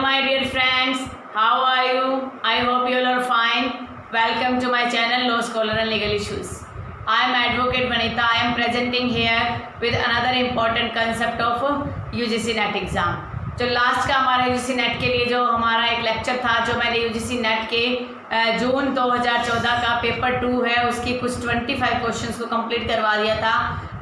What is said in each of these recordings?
my dear friends, how are you? I hope you all are fine. Welcome to my channel Law Scholar and Legal Issues. I am Advocate Vanita. I am presenting here with another important concept of UGC NET exam. जो last का हमारा UGC NET के लिए जो हमारा एक lecture था, जो मैंने UGC NET के जून 2014 का पेपर 2 है उसकी कुछ 25 क्वेश्चंस को कंप्लीट करवा दिया था।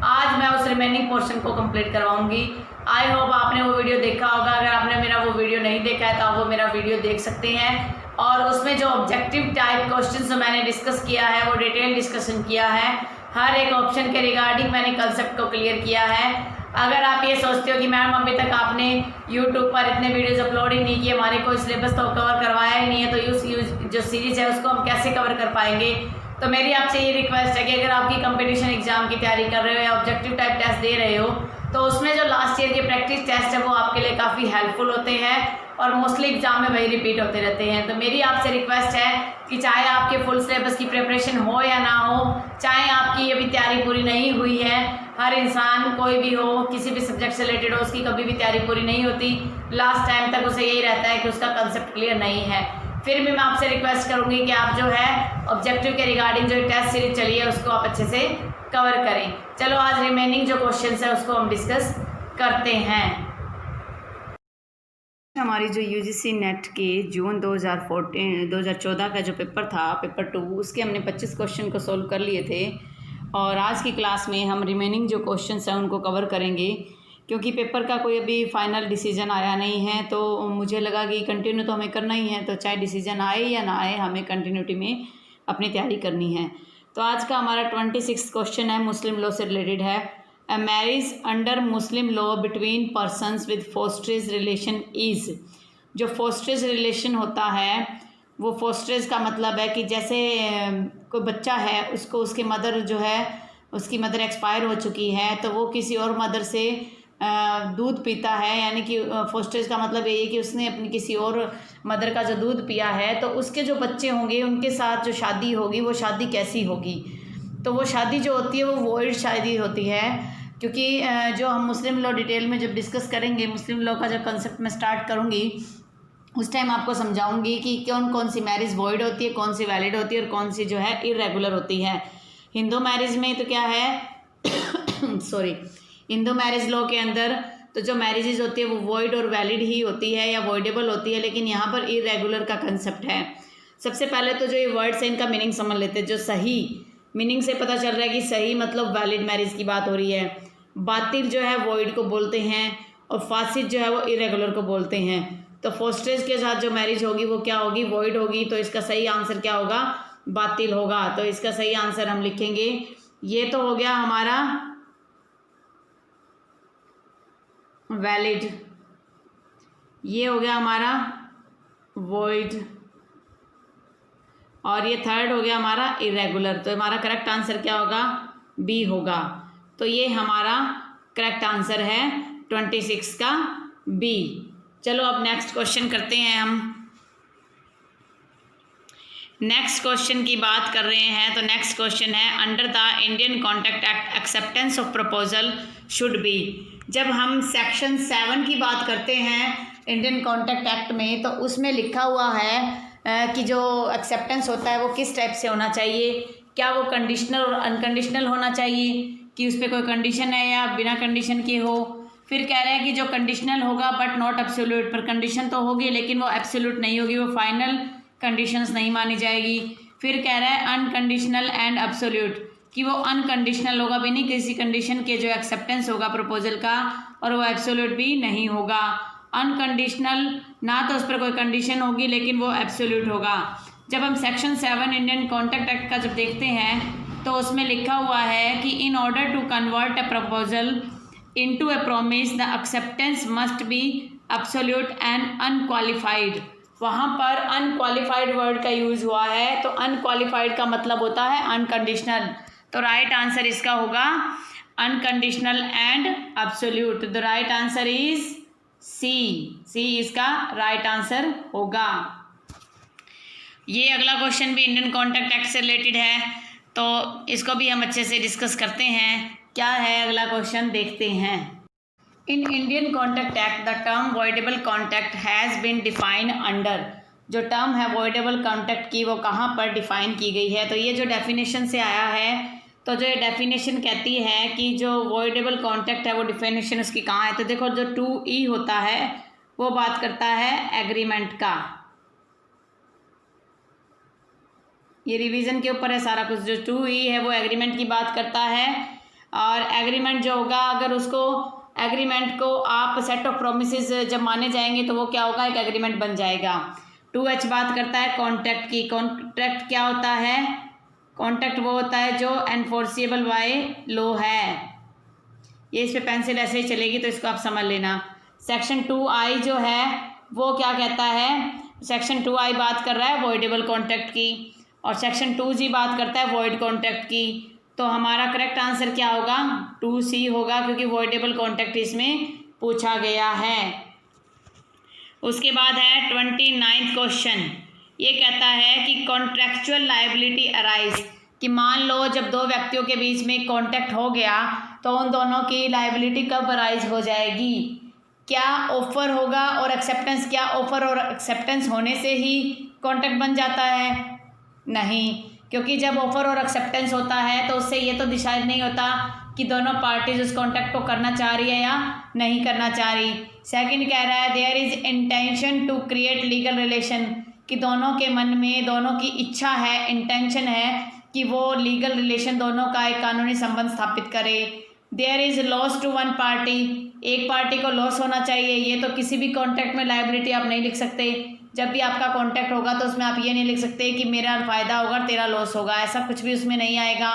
आज मैं उस रिमेनिंग पोर्शन को कंप्लीट करवाऊंगी। आई होप आपने वो वीडियो देखा होगा। अगर आपने मेरा वो वीडियो नहीं देखा है तो आप वो मेरा वीडियो देख सकते हैं। और उसमें जो ऑब्जेक्टिव टाइप क्वेश्चन जो मैंने डिस्कस किया है वो डिटेल डिस्कशन किया है। हर एक ऑप्शन के रिगार्डिंग मैंने कंसेप्ट को क्लियर किया है। अगर आप ये सोचते हो कि मैम अभी तक आपने यूट्यूब पर इतने वीडियोज़ अपलोड ही नहीं किए, हमारे कोई सिलेबस तो कवर करवाया ही नहीं है, तो जो सीरीज़ है उसको हम कैसे कवर कर पाएंगे। तो मेरी आपसे ये रिक्वेस्ट है कि अगर आपकी कंपटीशन एग्जाम की तैयारी कर रहे हो या ऑब्जेक्टिव टाइप टेस्ट दे रहे हो तो उसमें जो लास्ट ईयर के प्रैक्टिस टेस्ट है वो आपके लिए काफ़ी हेल्पफुल होते हैं और मोस्टली एग्जाम में वही रिपीट होते रहते हैं। तो मेरी आपसे रिक्वेस्ट है कि चाहे आपके फुल सिलेबस की प्रिपरेशन हो या ना हो, चाहे आपकी अभी तैयारी पूरी नहीं हुई है, हर इंसान कोई भी हो, किसी भी सब्जेक्ट से रिलेटेड हो, उसकी कभी भी तैयारी पूरी नहीं होती। लास्ट टाइम तक उसे यही रहता है कि उसका कंसेप्ट क्लियर नहीं है। फिर भी मैं आपसे रिक्वेस्ट करूंगी कि आप जो है ऑब्जेक्टिव के रिगार्डिंग जो टेस्ट सीरीज चली है उसको आप अच्छे से कवर करें। चलो आज रिमेनिंग जो क्वेश्चंस है उसको हम डिस्कस करते हैं। हमारी जो यूजीसी नेट के जून 2014 का जो पेपर था, पेपर 2, उसके हमने 25 क्वेश्चन को सोल्व कर लिए थे और आज की क्लास में हम रिमेनिंग जो क्वेश्चंस हैं उनको कवर करेंगे। क्योंकि पेपर का कोई अभी फाइनल डिसीजन आया नहीं है तो मुझे लगा कि कंटिन्यू तो हमें करना ही है, तो चाहे डिसीजन आए या ना आए हमें कंटिन्यूटी में अपनी तैयारी करनी है। तो आज का हमारा 26 क्वेश्चन है, मुस्लिम लॉ से रिलेटेड है। A marriage under Muslim law between persons with fosterage relation is. जो फोस्ट्रेज रिलेशन होता है वो फोस्ट्रेज का मतलब है कि जैसे कोई बच्चा है उसको उसके मदर जो है उसकी मदर एक्सपायर हो चुकी है तो वो किसी और मदर से दूध पीता है, यानी कि फोस्टेज का मतलब ये है कि उसने अपनी किसी और मदर का जो दूध पिया है तो उसके जो बच्चे होंगे उनके साथ जो शादी होगी वो शादी कैसी होगी। तो वो शादी जो होती है वो वॉइड शादी होती है। क्योंकि जो हम मुस्लिम लॉ डिटेल में जब डिस्कस करेंगे, मुस्लिम लॉ का जब कंसेप्ट मैं स्टार्ट करूँगी उस टाइम आपको समझाऊंगी कि कौन कौन सी मैरिज वॉइड होती है, कौन सी वैलिड होती है और कौन सी जो है इरेगुलर होती है। हिंदू मैरिज में तो क्या है सॉरी हिंदू मैरिज लॉ के अंदर तो जो मैरिजेज होती है वो वॉइड और वैलिड ही होती है या वॉइडेबल होती है, लेकिन यहाँ पर इरेगुलर का कंसेप्ट है। सबसे पहले तो जो ये वर्ड्स हैं इनका मीनिंग समझ लेते हैं। जो सही मीनिंग से पता चल रहा है कि सही मतलब वैलिड मैरिज की बात हो रही है। बातिल जो है वॉइड को बोलते हैं और फासिद जो है वो इरेगुलर को बोलते हैं। तो फोस्टेज के साथ जो मैरिज होगी वो क्या होगी, वॉइड होगी। तो इसका सही आंसर क्या होगा, बातिल होगा। तो इसका सही आंसर हम लिखेंगे, ये तो हो गया हमारा वैलिड, ये हो गया हमारा वॉइड और ये थर्ड हो गया हमारा इरेगुलर। तो हमारा करेक्ट आंसर क्या होगा, बी होगा। तो ये हमारा करेक्ट आंसर है 26 का बी। चलो अब नेक्स्ट क्वेश्चन करते हैं हम। नेक्स्ट क्वेश्चन की बात कर रहे हैं तो नेक्स्ट क्वेश्चन है, under the Indian contract act acceptance of proposal should be. जब हम सेक्शन 7 की बात करते हैं इंडियन कॉन्ट्रैक्ट एक्ट में तो उसमें लिखा हुआ है कि जो एक्सेप्टेंस होता है वो किस टाइप से होना चाहिए। क्या वो कंडीशनल और अनकंडीशनल होना चाहिए कि उस पर कोई कंडीशन है या बिना कंडीशन के हो। फिर कह रहे हैं कि जो कंडीशनल होगा बट नॉट एब्सोल्यूट, पर कंडीशन तो होगी लेकिन वो एब्सोल्यूट नहीं होगी, वो फाइनल कंडीशंस नहीं मानी जाएगी। फिर कह रहा है अनकंडीशनल एंड एब्सोल्यूट, कि वो अनकंडीशनल होगा भी नहीं, किसी कंडीशन के जो एक्सेप्टेंस होगा प्रपोजल का, और वो एब्सोल्यूट भी नहीं होगा। अनकंडीशनल ना तो उस पर कोई कंडीशन होगी लेकिन वो एब्सोल्यूट होगा। जब हम सेक्शन 7 इंडियन कॉन्ट्रैक्ट एक्ट का जब देखते हैं तो उसमें लिखा हुआ है कि in order to convert a proposal into a promise the acceptance must be absolute and unqualified. वहाँ पर अनक्वालिफाइड वर्ड का यूज़ हुआ है, तो अनक्वालिफाइड का मतलब होता है अनकंडीशनल। तो राइट आंसर इसका होगा unconditional and absolute. The right answer is C इसका राइट आंसर होगा। ये अगला क्वेश्चन भी इंडियन कॉन्ट्रैक्ट एक्ट से रिलेटेड है तो इसको भी हम अच्छे से डिस्कस करते हैं। क्या है अगला क्वेश्चन, देखते हैं। In Indian contract act the term voidable contract has been defined under, जो टर्म है वॉइडेबल कॉन्ट्रैक्ट की वो कहाँ पर डिफाइन की गई है। तो ये जो डेफिनेशन से आया है, तो जो ये डेफिनेशन कहती है कि जो वॉइडेबल कॉन्ट्रैक्ट है वो डिफिनेशन उसकी कहाँ है। तो देखो जो 2E होता है वो बात करता है एग्रीमेंट का, ये रिवीजन के ऊपर है सारा कुछ। जो 2E है वो एग्रीमेंट की बात करता है, और एग्रीमेंट जो होगा अगर उसको एग्रीमेंट को आप सेट ऑफ प्रोमिसेस जब माने जाएंगे तो वो क्या होगा, एक एग्रीमेंट बन जाएगा। 2H बात करता है कॉन्ट्रैक्ट की। कॉन्ट्रैक्ट क्या होता है, कॉन्ट्रैक्ट वो होता है जो एनफोर्सिएबल बाय लॉ है। ये इस पे पेंसिल ऐसे ही चलेगी तो इसको आप समझ लेना। सेक्शन 2I जो है वो क्या कहता है, सेक्शन 2I बात कर रहा है वॉइडेबल कॉन्ट्रैक्ट की, और सेक्शन 2G बात करता है वॉइड कॉन्ट्रैक्ट की। तो हमारा करेक्ट आंसर क्या होगा, 2C होगा, क्योंकि वॉइडेबल कॉन्ट्रैक्ट इसमें पूछा गया है। उसके बाद है 29वां क्वेश्चन, ये कहता है कि कॉन्ट्रैक्चुअल लायबिलिटी अराइज, कि मान लो जब दो व्यक्तियों के बीच में कॉन्ट्रैक्ट हो गया तो उन दोनों की लायबिलिटी कब अराइज हो जाएगी, क्या ऑफर होगा और एक्सेप्टेंस, क्या ऑफर और एक्सेप्टेंस होने से ही कॉन्ट्रैक्ट बन जाता है, नहीं, क्योंकि जब ऑफर और एक्सेप्टेंस होता है तो उससे ये तो डिसाइड नहीं होता कि दोनों पार्टीज उस कॉन्ट्रैक्ट को करना चाह रही है या नहीं करना चाह रही। सेकंड कह रहा है there is intention to create legal relation, कि दोनों के मन में, दोनों की इच्छा है, इंटेंशन है कि वो लीगल रिलेशन दोनों का एक कानूनी संबंध स्थापित करे। There is loss to one party, एक पार्टी को लॉस होना चाहिए। ये तो किसी भी कॉन्ट्रैक्ट में लायबिलिटी आप नहीं लिख सकते, जब भी आपका कॉन्ट्रैक्ट होगा तो उसमें आप ये नहीं लिख सकते कि मेरा फ़ायदा होगा तेरा लॉस होगा, ऐसा कुछ भी उसमें नहीं आएगा।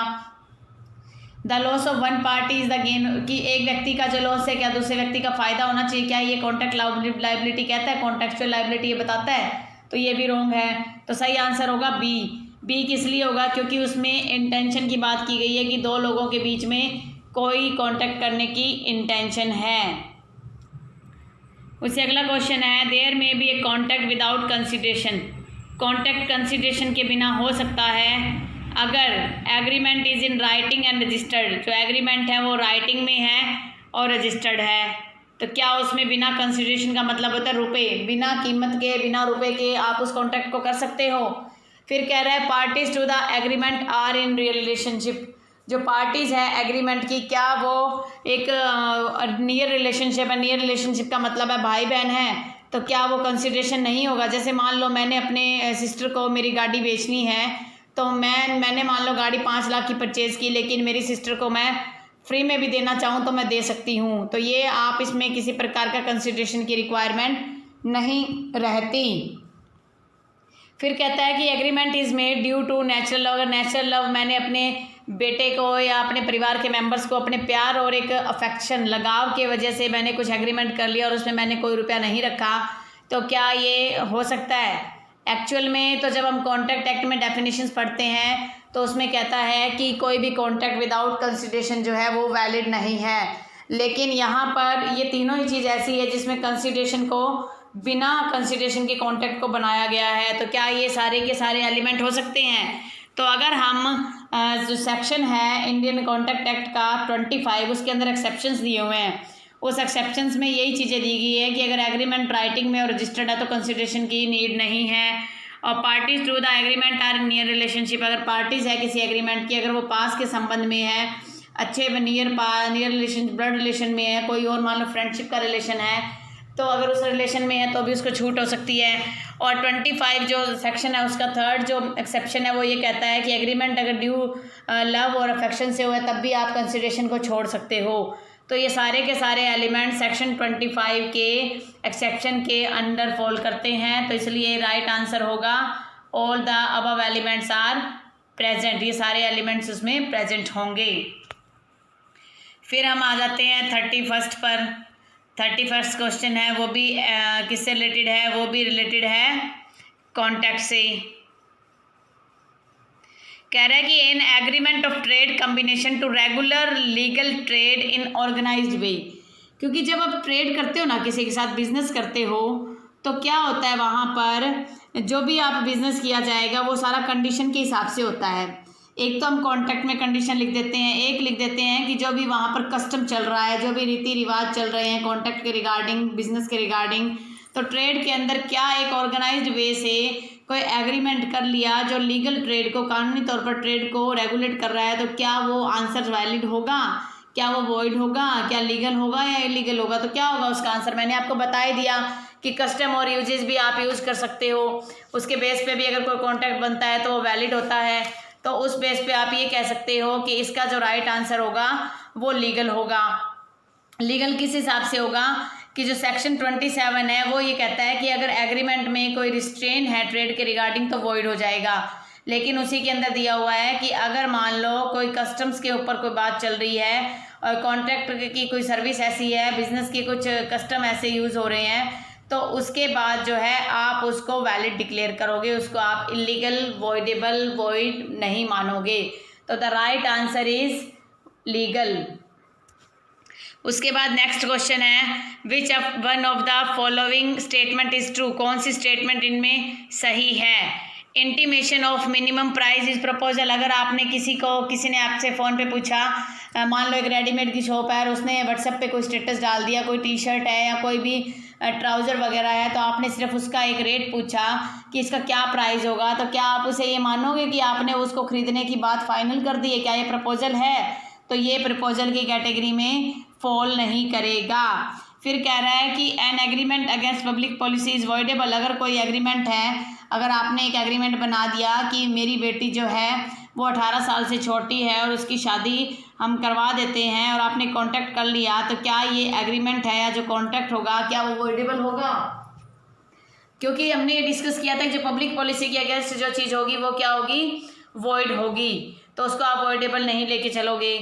The loss of one party is the gain, कि एक व्यक्ति का जो लॉस है क्या दूसरे व्यक्ति का फ़ायदा होना चाहिए, क्या ये कॉन्ट्रैक्ट लायबिलिटी कहता है, कॉन्ट्रैक्चुअल लायबिलिटी ये बताता है, तो ये भी रॉन्ग है। तो सही आंसर होगा बी किस लिए होगा, क्योंकि उसमें इंटेंशन की बात की गई है कि दो लोगों के बीच में कोई कॉन्ट्रैक्ट करने की इंटेंशन है। उससे अगला क्वेश्चन है there may be a contract without consideration, contract consideration के बिना हो सकता है अगर agreement is in writing and registered, जो एग्रीमेंट है वो राइटिंग में है और रजिस्टर्ड है। तो क्या उसमें बिना कंसिडरेशन का मतलब होता है रुपए, बिना कीमत के, बिना रुपए के आप उस कॉन्ट्रैक्ट को कर सकते हो। फिर कह रहा है parties to the agreement are in relationship, जो पार्टीज़ है एग्रीमेंट की क्या वो एक नियर रिलेशनशिप है, नियर रिलेशनशिप का मतलब है भाई बहन है, तो क्या वो कंसिडरेशन नहीं होगा। जैसे मान लो मैंने अपने सिस्टर को मेरी गाड़ी बेचनी है, तो मैंने मान लो गाड़ी 5 लाख की परचेज़ की, लेकिन मेरी सिस्टर को मैं फ्री में भी देना चाहूँ तो मैं दे सकती हूँ। तो ये आप इसमें किसी प्रकार का कंसिडरेशन की रिक्वायरमेंट नहीं रहती। फिर कहता है कि agreement is made due to natural love, अगर नेचुरल लव मैंने अपने बेटे को या अपने परिवार के मेंबर्स को अपने प्यार और एक अफेक्शन, लगाव के वजह से मैंने कुछ एग्रीमेंट कर लिया और उसमें मैंने कोई रुपया नहीं रखा, तो क्या ये हो सकता है। एक्चुअल में तो जब हम कॉन्ट्रैक्ट एक्ट में डेफिनेशंस पढ़ते हैं तो उसमें कहता है कि कोई भी कॉन्ट्रैक्ट विदाउट कंसिडरेशन जो है वो वैलिड नहीं है, लेकिन यहाँ पर ये तीनों ही चीज़ ऐसी है जिसमें कंसिडरेशन को, बिना कंसिडरेशन के कॉन्ट्रैक्ट को बनाया गया है। तो क्या ये सारे के सारे एलिमेंट हो सकते हैं। तो अगर हम जो सेक्शन है इंडियन कॉन्ट्रैक्ट एक्ट का 25, उसके अंदर एक्सेप्शंस दिए हुए हैं, उस एक्सेप्शंस में यही चीज़ें दी गई है कि अगर एग्रीमेंट राइटिंग में और रजिस्टर्ड है तो कंसिडरेशन की नीड नहीं है। और parties to the agreement are near relationship, अगर पार्टीज़ है किसी एग्रीमेंट की, अगर वो पास के संबंध में है, अच्छे नियर रिलेशन, ब्लड रिलेशन में है, कोई और मान लो फ्रेंडशिप का रिलेशन है, तो अगर उस रिलेशन में है तो भी उसको छूट हो सकती है। और 25 जो सेक्शन है उसका थर्ड जो एक्सेप्शन है वो ये कहता है कि एग्रीमेंट अगर ड्यू लव और अफेक्शन से हुआ है तब भी आप कंसिडरेशन को छोड़ सकते हो। तो ये सारे के सारे एलिमेंट सेक्शन 25 के एक्सेप्शन के अंडर फॉल करते हैं, तो इसलिए राइट आंसर होगा all the above elements are present, ये सारे एलिमेंट्स उसमें प्रेजेंट होंगे। फिर हम आ जाते हैं 31 पर। 31 क्वेश्चन है वो भी किससे रिलेटेड है, वो भी रिलेटेड है कॉन्ट्रैक्ट से। कह रहा है कि in agreement of trade combination to regular legal trade in organised way, क्योंकि जब आप ट्रेड करते हो ना, किसी के साथ बिजनेस करते हो, तो क्या होता है वहाँ पर जो भी आप बिजनेस किया जाएगा वो सारा कंडीशन के हिसाब से होता है। एक तो हम कॉन्ट्रैक्ट में कंडीशन लिख देते हैं, एक लिख देते हैं कि जो भी वहाँ पर कस्टम चल रहा है, जो भी रीति रिवाज चल रहे हैं कॉन्ट्रैक्ट के रिगार्डिंग, बिजनेस के रिगार्डिंग, तो ट्रेड के अंदर क्या एक ऑर्गेनाइज्ड वे से कोई एग्रीमेंट कर लिया जो लीगल ट्रेड को, कानूनी तौर पर ट्रेड को रेगुलेट कर रहा है, तो क्या वो आंसर वैलिड होगा, क्या वो वॉइड होगा, क्या लीगल होगा या इलीगल होगा? तो क्या होगा उसका आंसर? मैंने आपको बता ही दिया कि कस्टम और यूजेस भी आप यूज़ कर सकते हो, उसके बेस पे भी अगर कोई कॉन्ट्रैक्ट बनता है तो वो वैलिड होता है। तो उस बेस पे आप ये कह सकते हो कि इसका जो राइट आंसर होगा वो लीगल होगा। लीगल किस हिसाब से होगा कि जो सेक्शन 27 है वो ये कहता है कि अगर एग्रीमेंट में कोई रिस्ट्रेन है ट्रेड के रिगार्डिंग तो वॉइड हो जाएगा, लेकिन उसी के अंदर दिया हुआ है कि अगर मान लो कोई कस्टम्स के ऊपर कोई बात चल रही है और कॉन्ट्रैक्ट की कोई सर्विस ऐसी है, बिजनेस के कुछ कस्टम ऐसे यूज़ हो रहे हैं, तो उसके बाद जो है आप उसको वैलिड डिक्लेयर करोगे, उसको आप इलीगल, वॉइडेबल, वॉइड नहीं मानोगे। तो the right answer is legal. उसके बाद नेक्स्ट क्वेश्चन है, विच one of the following statement is true? कौन सी स्टेटमेंट इनमें सही है? Intimation of minimum price is proposal. अगर आपने किसी ने आपसे फ़ोन पे पूछा, मान लो एक रेडीमेड की शॉप है और उसने व्हाट्सएप पे कोई स्टेटस डाल दिया, कोई टी शर्ट है या कोई भी ट्राउज़र वगैरह है, तो आपने सिर्फ उसका एक रेट पूछा कि इसका क्या प्राइस होगा, तो क्या आप उसे ये मानोगे कि आपने उसको ख़रीदने की बात फाइनल कर दी है? क्या ये प्रपोजल है? तो ये प्रपोजल की कैटेगरी में फॉल नहीं करेगा। फिर कह रहा है कि an agreement against public policy is voidable. अगर कोई एग्रीमेंट है, अगर आपने एक एग्रीमेंट बना दिया कि मेरी बेटी जो है वो 18 साल से छोटी है और उसकी शादी हम करवा देते हैं और आपने कॉन्ट्रैक्ट कर लिया, तो क्या ये एग्रीमेंट है या जो कॉन्ट्रैक्ट होगा क्या वो वॉइडेबल होगा? क्योंकि हमने ये डिस्कस किया था कि जो पब्लिक पॉलिसी के अगेंस्ट जो चीज़ होगी वो क्या होगी? वॉइड होगी। तो उसको आप वॉइडेबल नहीं लेके चलोगे।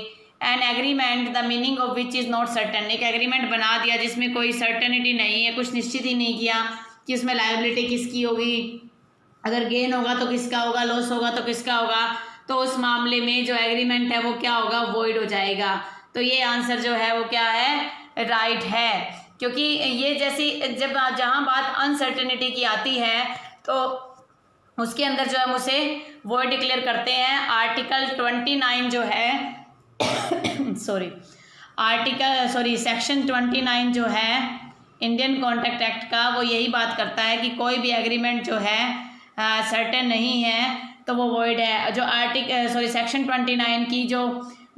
An agreement the meaning of which is not certain. एक एग्रीमेंट बना दिया जिसमें कोई सर्टनिटी नहीं है, कुछ निश्चित ही नहीं किया कि उसमें लायबिलिटी किसकी होगी, अगर गेन होगा तो किसका होगा, लॉस होगा तो किसका होगा, तो उस मामले में जो एग्रीमेंट है वो क्या होगा? वॉइड हो जाएगा। तो ये आंसर जो है वो क्या है? राइट है। क्योंकि ये जैसी जहाँ बात अनसर्टेनिटी की आती है तो उसके अंदर जो है हम उसे वॉइड डिक्लेयर करते हैं। आर्टिकल 29 जो है सेक्शन 29 जो है इंडियन कॉन्ट्रैक्ट एक्ट का, वो यही बात करता है कि कोई भी एग्रीमेंट जो है सर्टेन नहीं है तो वो वॉइड है। जो सेक्शन 29 की जो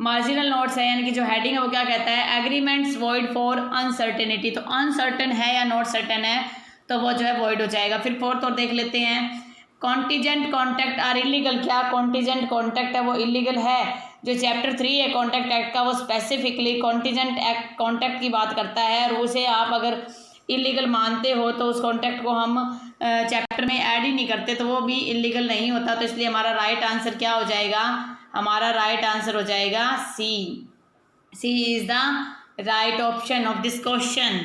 मार्जिनल नोट्स है यानी कि जो हेडिंग है वो क्या कहता है? Agreements void for uncertainty. तो अनसर्टेन है या नॉट सर्टेन है तो वो जो है वॉइड हो जाएगा। फिर फोर्थ और देख लेते हैं, कॉन्टीजेंट कॉन्ट्रैक्ट आर इलीगल। क्या कॉन्टीजेंट कॉन्ट्रैक्ट है वो इलीगल है? जो चैप्टर 3 है कॉन्ट्रैक्ट एक्ट का वो स्पेसिफिकली कॉन्टीजेंट एक्ट कॉन्ट्रैक्ट की बात करता है, और उसे आप अगर इलीगल मानते हो तो उस कॉन्ट्रैक्ट को हम चैप्टर में ऐड ही नहीं करते, तो वो भी इलीगल नहीं होता। तो इसलिए हमारा राइट आंसर क्या हो जाएगा? हमारा राइट आंसर हो जाएगा C. C is the right option of this question.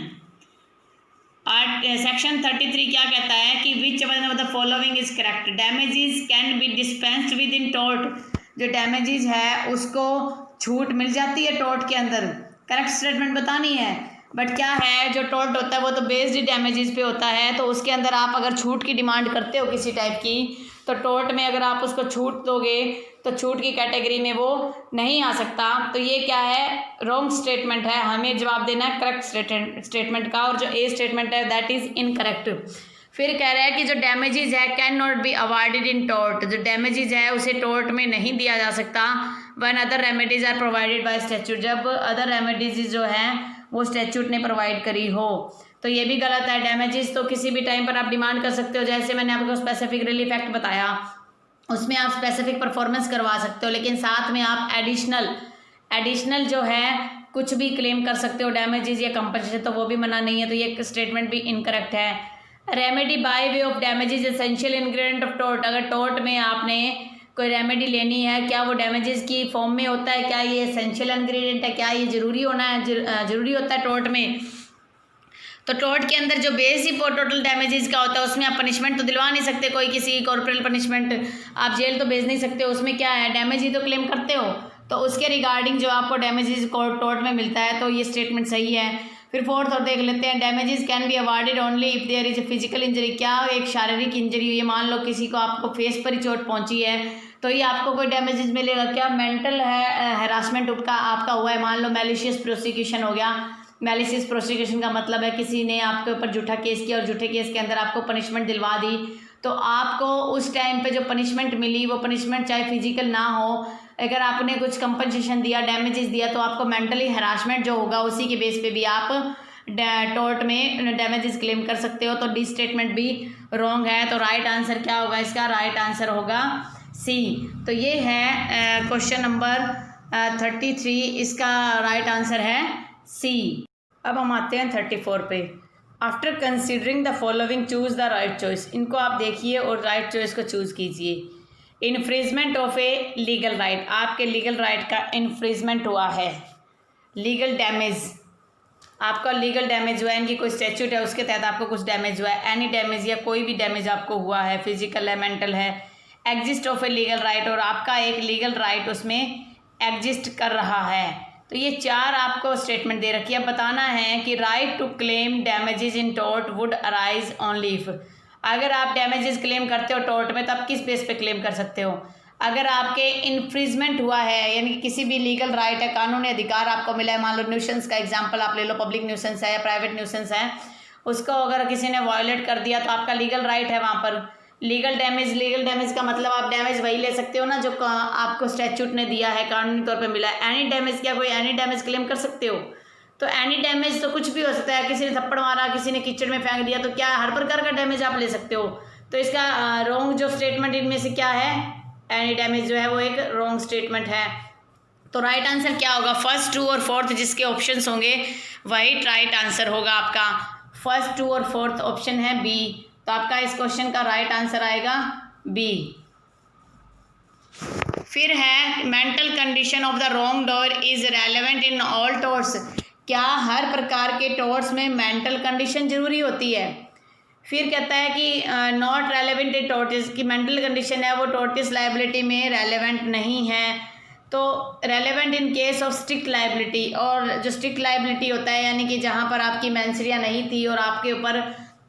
Section 33 क्या कहता है कि which one of the following is correct? Damages can be dispensed with in tort. जो डैमेजेस है उसको छूट मिल जाती है टॉर्ट के अंदर। करेक्ट स्टेटमेंट बतानी है, बट क्या है जो टॉर्ट होता है वो तो बेस्ड डैमेजेस पे होता है, तो उसके अंदर आप अगर छूट की डिमांड करते हो किसी टाइप की, तो टॉर्ट में अगर आप उसको छूट दोगे तो छूट की कैटेगरी में वो नहीं आ सकता। तो ये क्या है? रॉन्ग स्टेटमेंट है। हमें जवाब देना है करेक्ट स्टेटमेंट का, और जो ए स्टेटमेंट है दैट इज़ इनकरेक्ट। फिर कह रहा है कि जो डैमेजेस है can not be awarded in tort. जो डैमेजेस है उसे टॉर्ट में नहीं दिया जा सकता। When other remedies are provided by statute. जब अदर रेमेडीज जो हैं वो स्टैट्यूट ने प्रोवाइड करी हो, तो ये भी गलत है। डैमेजेस तो किसी भी टाइम पर आप डिमांड कर सकते हो, जैसे मैंने आपको स्पेसिफिक रिलीफ एक्ट बताया उसमें आप स्पेसिफिक परफॉर्मेंस करवा सकते हो, लेकिन साथ में आप एडिशनल जो है कुछ भी क्लेम कर सकते हो डैमेजेस या कंपनसेशन, तो वो भी मना नहीं है। तो ये स्टेटमेंट भी इनकरेक्ट है। Remedy by way of damages essential ingredient of tort. अगर टॉर्ट में आपने कोई रेमेडी लेनी है, क्या वो डैमेजेस की फॉर्म में होता है? क्या ये एसेंशियल इंग्रेडिएंट है? क्या ये ज़रूरी होना है? ज़रूरी होता है टॉर्ट में? तो टॉर्ट के अंदर जो बेसिक और टोटल डैमेजेस का होता है उसमें आप पनिशमेंट तो दिलवा नहीं सकते, कोई किसी कॉर्पोरल पनिशमेंट आप जेल तो भेज नहीं सकते। उसमें क्या है? डैमेज ही तो क्लेम करते हो, तो उसके रिगार्डिंग जो आपको डैमेजेस टॉर्ट में मिलता है, तो ये स्टेटमेंट सही है। फिर फोर्थ और देख लेते हैं, damages can be awarded only if there is a physical injury. क्या एक शारीरिक इंजरी हुई है? मान लो किसी को आपको फेस पर ही चोट पहुंची है तो ये आपको कोई डैमेजेस मिलेगा क्या? मेंटल हैरासमेंट का आपका हुआ है, मान लो मैलिशियस प्रोसिक्यूशन हो गया। मैलिशियस प्रोसिक्यूशन का मतलब है किसी ने आपके ऊपर झूठा केस किया और झूठे केस के अंदर आपको पनिशमेंट दिलवा दी, तो आपको उस टाइम पे जो पनिशमेंट मिली वो पनिशमेंट चाहे फिजिकल ना हो, अगर आपने कुछ कंपनसेशन दिया, डैमेजेस दिया, तो आपको मेंटली हरासमेंट जो होगा उसी के बेस पे भी आप टॉर्ट में डैमेजेस क्लेम कर सकते हो। तो डी स्टेटमेंट भी रॉन्ग है। तो राइट आंसर क्या होगा इसका? राइट आंसर होगा सी। तो ये है क्वेश्चन नंबर 33, इसका राइट आंसर है सी। अब हम आते हैं 34 पे। After considering the following choose the right choice. इनको आप देखिए और राइट चॉइस को चूज कीजिए। Infringement of a legal right, आपके लीगल राइट का इन्फ्रिजमेंट हुआ है। लीगल डैमेज, आपका लीगल डैमेज हुआ है, इनकी कोई स्टैच्यूट है उसके तहत आपको कुछ डैमेज हुआ है। एनी डैमेज या कोई भी डैमेज आपको हुआ है, फिजिकल है, मेंटल है। Exist of a legal right, और आपका एक लीगल राइट उसमें एग्जिस्ट कर रहा है। तो ये 4 आपको स्टेटमेंट दे रखी है। अब बताना है कि right to claim damages in tort would arise only if, अगर आप डैमेजेस क्लेम करते हो टॉर्ट में, तब किस बेस पे क्लेम कर सकते हो? अगर आपके इन्फ्रिजमेंट हुआ है, यानी कि किसी भी लीगल राइट है, कानूनी अधिकार आपको मिला है, मान लो न्यूसेंस का एग्जांपल आप ले लो, पब्लिक न्यूसेंस है या प्राइवेट न्यूसेंस है, उसको अगर किसी ने वायोलेट कर दिया तो आपका लीगल राइट है वहाँ पर। लीगल डैमेज का मतलब आप डैमेज वही ले सकते हो ना जो आपको स्टैच्यूट ने दिया है, कानूनी तौर पर मिला है। एनी डैमेज, क्या कोई एनी डैमेज क्लेम कर सकते हो? तो एनी डैमेज तो कुछ भी हो सकता है, किसी ने थप्पड़ मारा, किसी ने कीचड़ में फेंक दिया, तो क्या हर प्रकार का डैमेज आप ले सकते हो? तो इसका रॉन्ग जो स्टेटमेंट इनमें से क्या है? एनी डैमेज जो है वो एक रॉन्ग स्टेटमेंट है। तो राइट आंसर क्या होगा? फर्स्ट, टू और फोर्थ जिसके ऑप्शंस होंगे वही राइट आंसर होगा आपका। फर्स्ट, टू और फोर्थ ऑप्शन है बी। तो आपका इस क्वेश्चन का राइट आंसर आएगा बी। फिर है mental condition of the wrong doer is relevant in all torts. क्या हर प्रकार के टॉर्ट्स में मेंटल कंडीशन जरूरी होती है? फिर कहता है कि नॉट रेलेवेंट इन टॉर्टिस, की मेंटल कंडीशन है वो टॉर्टिस लाइबिलिटी में रेलेवेंट नहीं है। तो relevant in case of strict liability, और जो स्ट्रिक्ट लाइबिलिटी होता है यानी कि जहाँ पर आपकी मेंसरिया नहीं थी और आपके ऊपर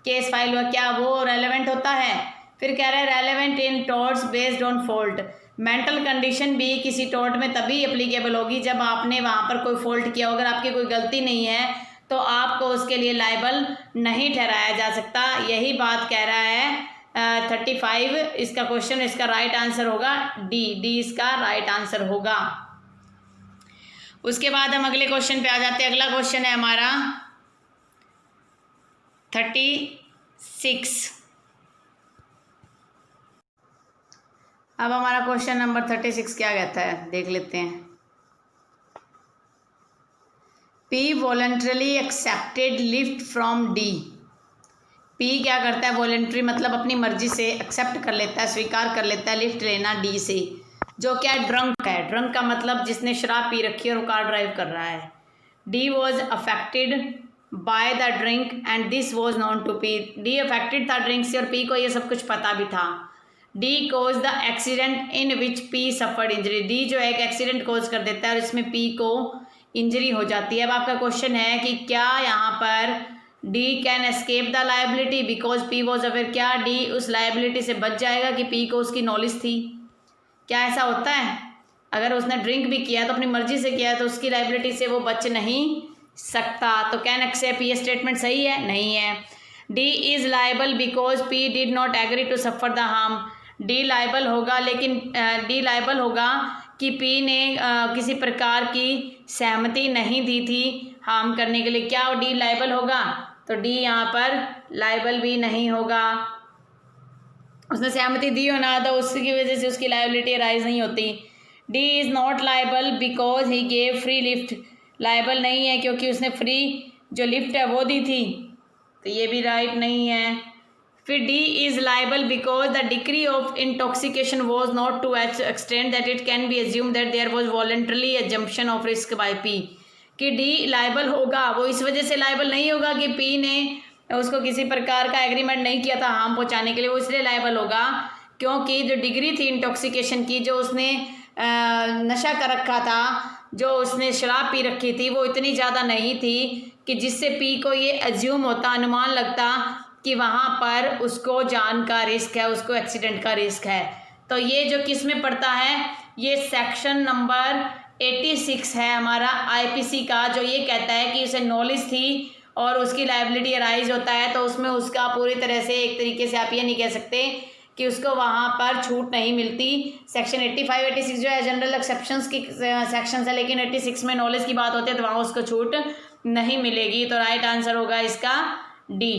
केस फाइल हुआ, क्या वो रेलेवेंट होता है? फिर कह रहे हैं relevant in torts based on fault. Mental condition भी किसी टॉर्ट में तभी एप्लीकेबल होगी जब आपने वहाँ पर कोई फॉल्ट किया, अगर आपकी कोई गलती नहीं है तो आपको उसके लिए लायबल नहीं ठहराया जा सकता। यही बात कह रहा है 35 इसका क्वेश्चन। इसका राइट आंसर होगा डी। डी इसका राइट आंसर होगा। उसके बाद हम अगले क्वेश्चन पे आ जाते हैं। अगला क्वेश्चन है हमारा 36। अब हमारा क्वेश्चन नंबर 36 क्या कहता है देख लेते हैं। P voluntarily accepted lift from D। P क्या करता है? वॉलंटरी मतलब अपनी मर्जी से एक्सेप्ट कर लेता है, स्वीकार कर लेता है लिफ्ट लेना D से, जो क्या ड्रंक है। ड्रंक का मतलब जिसने शराब पी रखी है और कार ड्राइव कर रहा है। D was affected by the drink and this was known to P। D affected था ड्रिंक से और P को ये सब कुछ पता भी था। D caused the accident in which P suffered injury। D जो है एक एक्सीडेंट कोज कर देता है और इसमें P को इंजरी हो जाती है। अब आपका क्वेश्चन है कि क्या यहाँ पर D can escape the liability because P was aware. क्या D उस लाइबिलिटी से बच जाएगा कि P को उसकी नॉलेज थी? क्या ऐसा होता है? अगर उसने ड्रिंक भी किया तो अपनी मर्जी से किया है तो उसकी लाइबिलिटी से वो बच नहीं सकता। तो कैन एक्सेप्ट, ये स्टेटमेंट सही है? नहीं है। D is liable because P did not agree to suffer the harm. D liable होगा, लेकिन D लाइबल होगा कि P ने किसी प्रकार की सहमति नहीं दी थी हार्म करने के लिए। क्या D लाइबल होगा? तो D यहाँ पर लाइबल भी नहीं होगा। उसने सहमति दी हो ना तो उसकी वजह से उसकी लाइबिलिटी अराइज नहीं होती। D is not liable because he gave free lift. Liable नहीं है क्योंकि उसने फ्री जो लिफ्ट है वो दी थी, तो ये भी राइट नहीं है। फिर D is liable because the degree of intoxication was not to extend that it can be assume that there was voluntarily assumption of risk by P। कि D लाइबल होगा, वो इस वजह से लाइबल नहीं होगा कि P ने उसको किसी प्रकार का एग्रीमेंट नहीं किया था हार्म पहुंचाने के लिए, वो इसलिए लाइबल होगा क्योंकि जो डिग्री थी इंटॉक्सिकेशन की, जो उसने नशा कर रखा था, जो उसने शराब पी रखी थी, वो इतनी ज़्यादा नहीं थी कि जिससे P को ये एज्यूम होता, अनुमान लगता कि वहाँ पर उसको जान का रिस्क है, उसको एक्सीडेंट का रिस्क है। तो ये जो किस में पड़ता है, ये सेक्शन नंबर 86 है हमारा आईपीसी का, जो ये कहता है कि उसे नॉलेज थी और उसकी लायबिलिटी अराइज होता है, तो उसमें उसका पूरी तरह से एक तरीके से आप ये नहीं कह सकते कि उसको वहाँ पर छूट नहीं मिलती। सेक्शन 85 86 जो है जनरल एक्सेप्शंस की सेक्शन है, लेकिन 86 में नॉलेज की बात होती है तो वहाँ उसको छूट नहीं मिलेगी। तो राइट आंसर होगा इसका डी।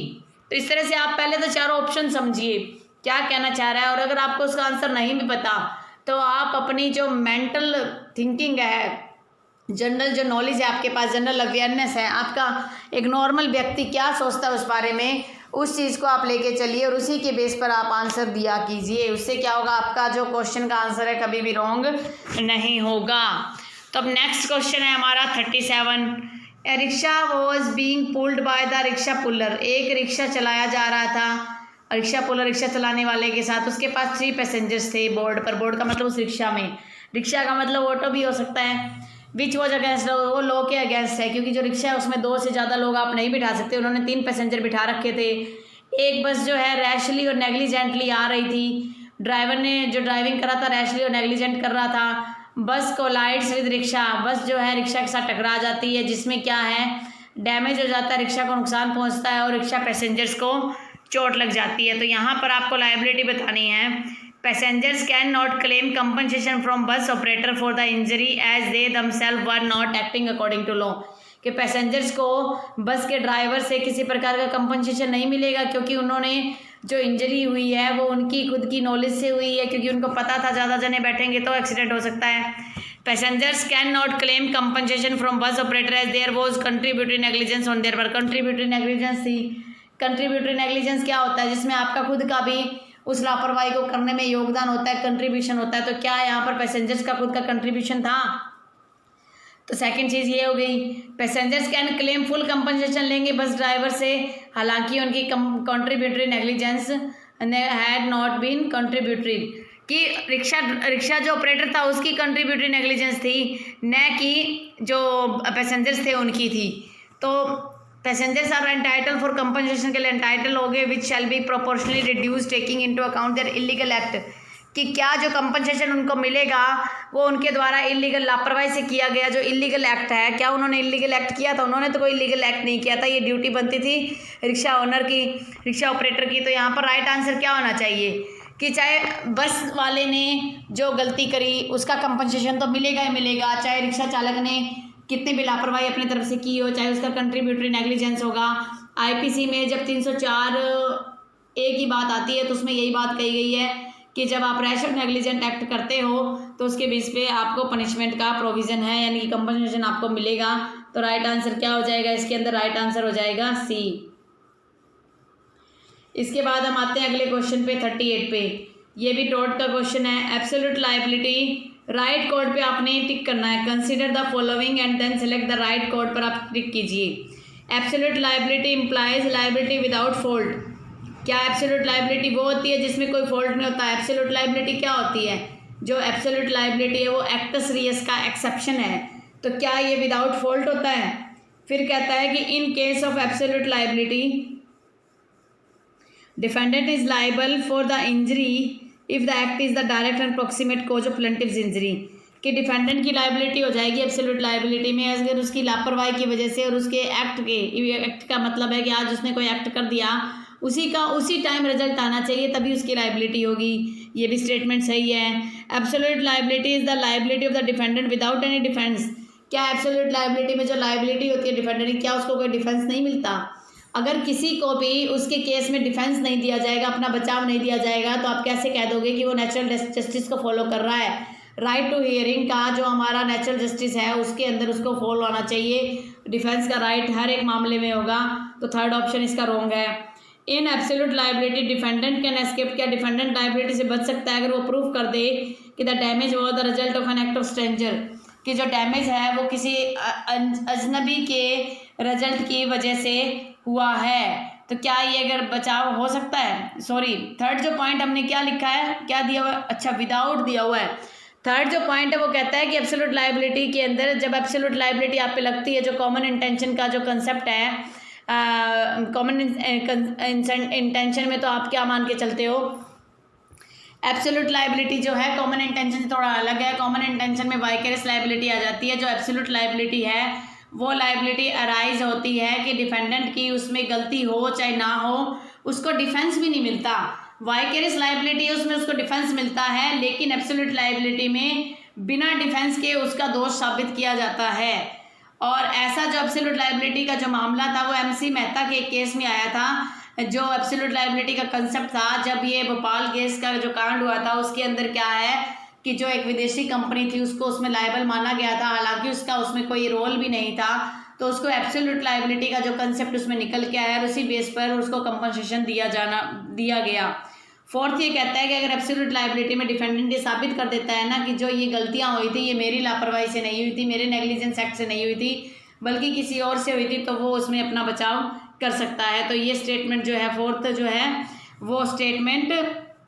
तो इस तरह से आप पहले तो चारों ऑप्शन समझिए क्या कहना चाह रहा है, और अगर आपको उसका आंसर नहीं भी पता तो आप अपनी जो मेंटल थिंकिंग है, जनरल जो नॉलेज है आपके पास, जनरल अवेयरनेस है आपका, एक नॉर्मल व्यक्ति क्या सोचता है उस बारे में, उस चीज़ को आप लेके चलिए और उसी के बेस पर आप आंसर दिया कीजिए। उससे क्या होगा, आपका जो क्वेश्चन का आंसर है कभी भी रॉन्ग नहीं होगा। तो अब नेक्स्ट क्वेश्चन है हमारा 37। A rickshaw was being pulled by the rickshaw puller. एक रिक्शा चलाया जा रहा था रिक्शा पुलर, रिक्शा चलाने वाले के साथ, उसके पास 3 पैसेंजर्स थे बोर्ड पर। बोर्ड का मतलब उस रिक्शा में, रिक्शा का मतलब ऑटो भी हो सकता है। विच वॉज अगेंस्ट, वो लॉ के अगेंस्ट है, क्योंकि जो रिक्शा है उसमें 2 से ज़्यादा लोग आप नहीं बिठा सकते। उन्होंने 3 पैसेंजर बिठा रखे थे। एक बस जो है रैशली और नेग्लिजेंटली आ रही थी, ड्राइवर ने जो ड्राइविंग करा था रैशली और नेग्लिजेंट कर रहा था। बस कोलाइड्स विद रिक्शा, बस जो है रिक्शा के साथ टकरा जाती है, जिसमें क्या है डैमेज हो जाता है, रिक्शा को नुकसान पहुंचता है और रिक्शा पैसेंजर्स को चोट लग जाती है। तो यहाँ पर आपको लायबिलिटी बतानी है। Passengers can not claim compensation from bus operator for the injury as they themselves were not acting according to law. कि पैसेंजर्स को बस के ड्राइवर से किसी प्रकार का कंपनसेशन नहीं मिलेगा, क्योंकि उन्होंने जो इंजरी हुई है वो उनकी खुद की नॉलेज से हुई है, क्योंकि उनको पता था ज़्यादा जने बैठेंगे तो एक्सीडेंट हो सकता है। Passengers can not claim compensation from bus operator as there was contributory negligence on their part. Contributory negligence थी। कंट्रीब्यूटरी नेग्लिजेंस क्या होता है, जिसमें आपका खुद का भी उस लापरवाही को करने में योगदान होता है, कंट्रीब्यूशन होता है। तो क्या यहाँ पर पैसेंजर्स का खुद का कंट्रीब्यूशन था? तो सेकंड चीज़ ये हो गई। Passengers can claim full compensation लेंगे बस ड्राइवर से, हालांकि उनकी contributory negligence had not been contributory, कि रिक्शा जो ऑपरेटर था उसकी कंट्रीब्यूटरी नेग्लिजेंस थी, न कि जो पैसेंजर्स थे उनकी थी। तो passengers are entitle for compensation के लिए एंटाइटल हो गए which shall be proportionally reduce taking into account their illegal act, कि क्या जो कंपनसेशन उनको मिलेगा वो उनके द्वारा इलीगल लापरवाही से किया गया जो इलीगल एक्ट है। क्या उन्होंने इलीगल एक्ट किया था? उन्होंने तो कोई इलीगल एक्ट नहीं किया था, ये ड्यूटी बनती थी रिक्शा ओनर की, रिक्शा ऑपरेटर की। तो यहाँ पर राइट आंसर क्या होना चाहिए कि चाहे बस वाले ने जो गलती करी उसका कंपनसेशन तो मिलेगा ही मिलेगा, चाहे रिक्शा चालक ने कितनी भी लापरवाही अपनी तरफ से की हो, चाहे उसका कंट्रीब्यूटरी नेग्लिजेंस होगा। आईपीसी में जब 304A की बात आती है तो उसमें यही बात कही गई है कि जब आप रैश और नेग्लिजेंट एक्ट करते हो तो उसके बेस पे आपको पनिशमेंट का प्रोविज़न है, यानी कि कंपनसेशन आपको मिलेगा। तो राइट आंसर क्या हो जाएगा इसके अंदर? राइट आंसर हो जाएगा सी। इसके बाद हम आते हैं अगले क्वेश्चन पे 38 पे। ये भी टॉट का क्वेश्चन है। एब्सोल्यूट लायबिलिटी, राइट कोड पे आपने टिक करना है। Consider the following and then select the right code पर आप टिक कीजिए। Absolute liability implies liability without fault. क्या एब्सोल्यूट लायबिलिटी वो होती है जिसमें कोई फॉल्ट नहीं होता? एब्सोल्यूट लायबिलिटी क्या होती है? जो एब्सोल्यूट लायबिलिटी है वो एक्टस रियस का एक्सेप्शन है। तो क्या ये विदाउट फॉल्ट होता है? फिर कहता है कि in case of absolute liability defendant is liable for the injury if the act is the direct and proximate cause of plaintiff's injury. कि डिफेंडेंट की लायबिलिटी हो जाएगी एब्सोल्यूट लायबिलिटी में अगर उसकी लापरवाही की वजह से और उसके एक्ट का मतलब है कि आज उसने कोई एक्ट कर दिया उसी टाइम रिजल्ट आना चाहिए, तभी उसकी लायबिलिटी होगी। ये भी स्टेटमेंट सही है। Absolute liability is the liability of the defendant without any defence. क्या एब्सोल्यूट लायबिलिटी में जो लायबिलिटी होती है डिफेंडेंट की, क्या उसको कोई डिफेंस नहीं मिलता? अगर किसी को भी उसके केस में डिफेंस नहीं दिया जाएगा, अपना बचाव नहीं दिया जाएगा, तो आप कैसे कह दोगे कि वो नेचुरल जस्टिस को फॉलो कर रहा है? राइट टू हियरिंग का जो हमारा नेचुरल जस्टिस है उसके अंदर उसको फॉलो होना चाहिए। डिफेंस का राइट हर एक मामले में होगा। तो थर्ड ऑप्शन इसका रॉन्ग है। In absolute liability defendant can escape. क्या डिफेंडेंट लायबिलिटी से बच सकता है अगर वो प्रूफ कर दे कि the damage was the result of an act of stranger, कि जो डैमेज है वो किसी अजनबी के रिजल्ट की वजह से हुआ है। तो क्या ये अगर बचाव हो सकता है? सॉरी, थर्ड जो पॉइंट हमने क्या लिखा है, क्या दिया हुआ है? अच्छा, विदाउट दिया हुआ है। थर्ड जो पॉइंट है वो कहता है कि एब्सोल्यूट लायबिलिटी के अंदर जब एब्सोल्यूट लायबिलिटी आप पे लगती है, जो कॉमन इंटेंशन का जो कंसेप्ट है, कॉमन इंटेंशन में तो आप क्या मान के चलते हो एब्सोल्यूट लाइबिलिटी जो है कॉमन इंटेंशन से थोड़ा अलग है। कॉमन इंटेंशन में वाइकेरियस लाइबिलिटी आ जाती है। जो एब्सोल्यूट लाइबिलिटी है वो लाइबिलिटी अराइज होती है कि डिफेंडेंट की उसमें गलती हो चाहे ना हो, उसको डिफेंस भी नहीं मिलता। वाइकेरियस लाइबिलिटी उसमें उसको डिफेंस मिलता है, लेकिन एब्सोल्यूट लाइबिलिटी में बिना डिफेंस के उसका दोष साबित किया जाता है। और ऐसा जो एब्सोल्यूट लाइबिलिटी का जो मामला था वो MC मेहता के एक केस में आया था। जो एब्सोल्यूट लाइबिलिटी का कंसेप्ट था, जब ये भोपाल गैस का जो कांड हुआ था उसके अंदर क्या है कि जो एक विदेशी कंपनी थी उसको उसमें लायबल माना गया था, हालांकि उसका उसमें कोई रोल भी नहीं था। तो उसको एब्सोल्यूट लाइबिलिटी का जो कंसेप्ट उसमें निकल के आया और उसी बेस पर उसको कंपनसेशन दिया गया। फोर्थ ये कहता है कि अगर एब्सोल्यूट लाइबिलिटी में डिफेंडेंट ये साबित कर देता है ना कि जो ये गलतियां हुई थी ये मेरी लापरवाही से नहीं हुई थी, मेरे नेग्लिजेंस एक्ट से नहीं हुई थी, बल्कि किसी और से हुई थी, तो वो उसमें अपना बचाव कर सकता है। तो ये स्टेटमेंट जो है फोर्थ जो है वो स्टेटमेंट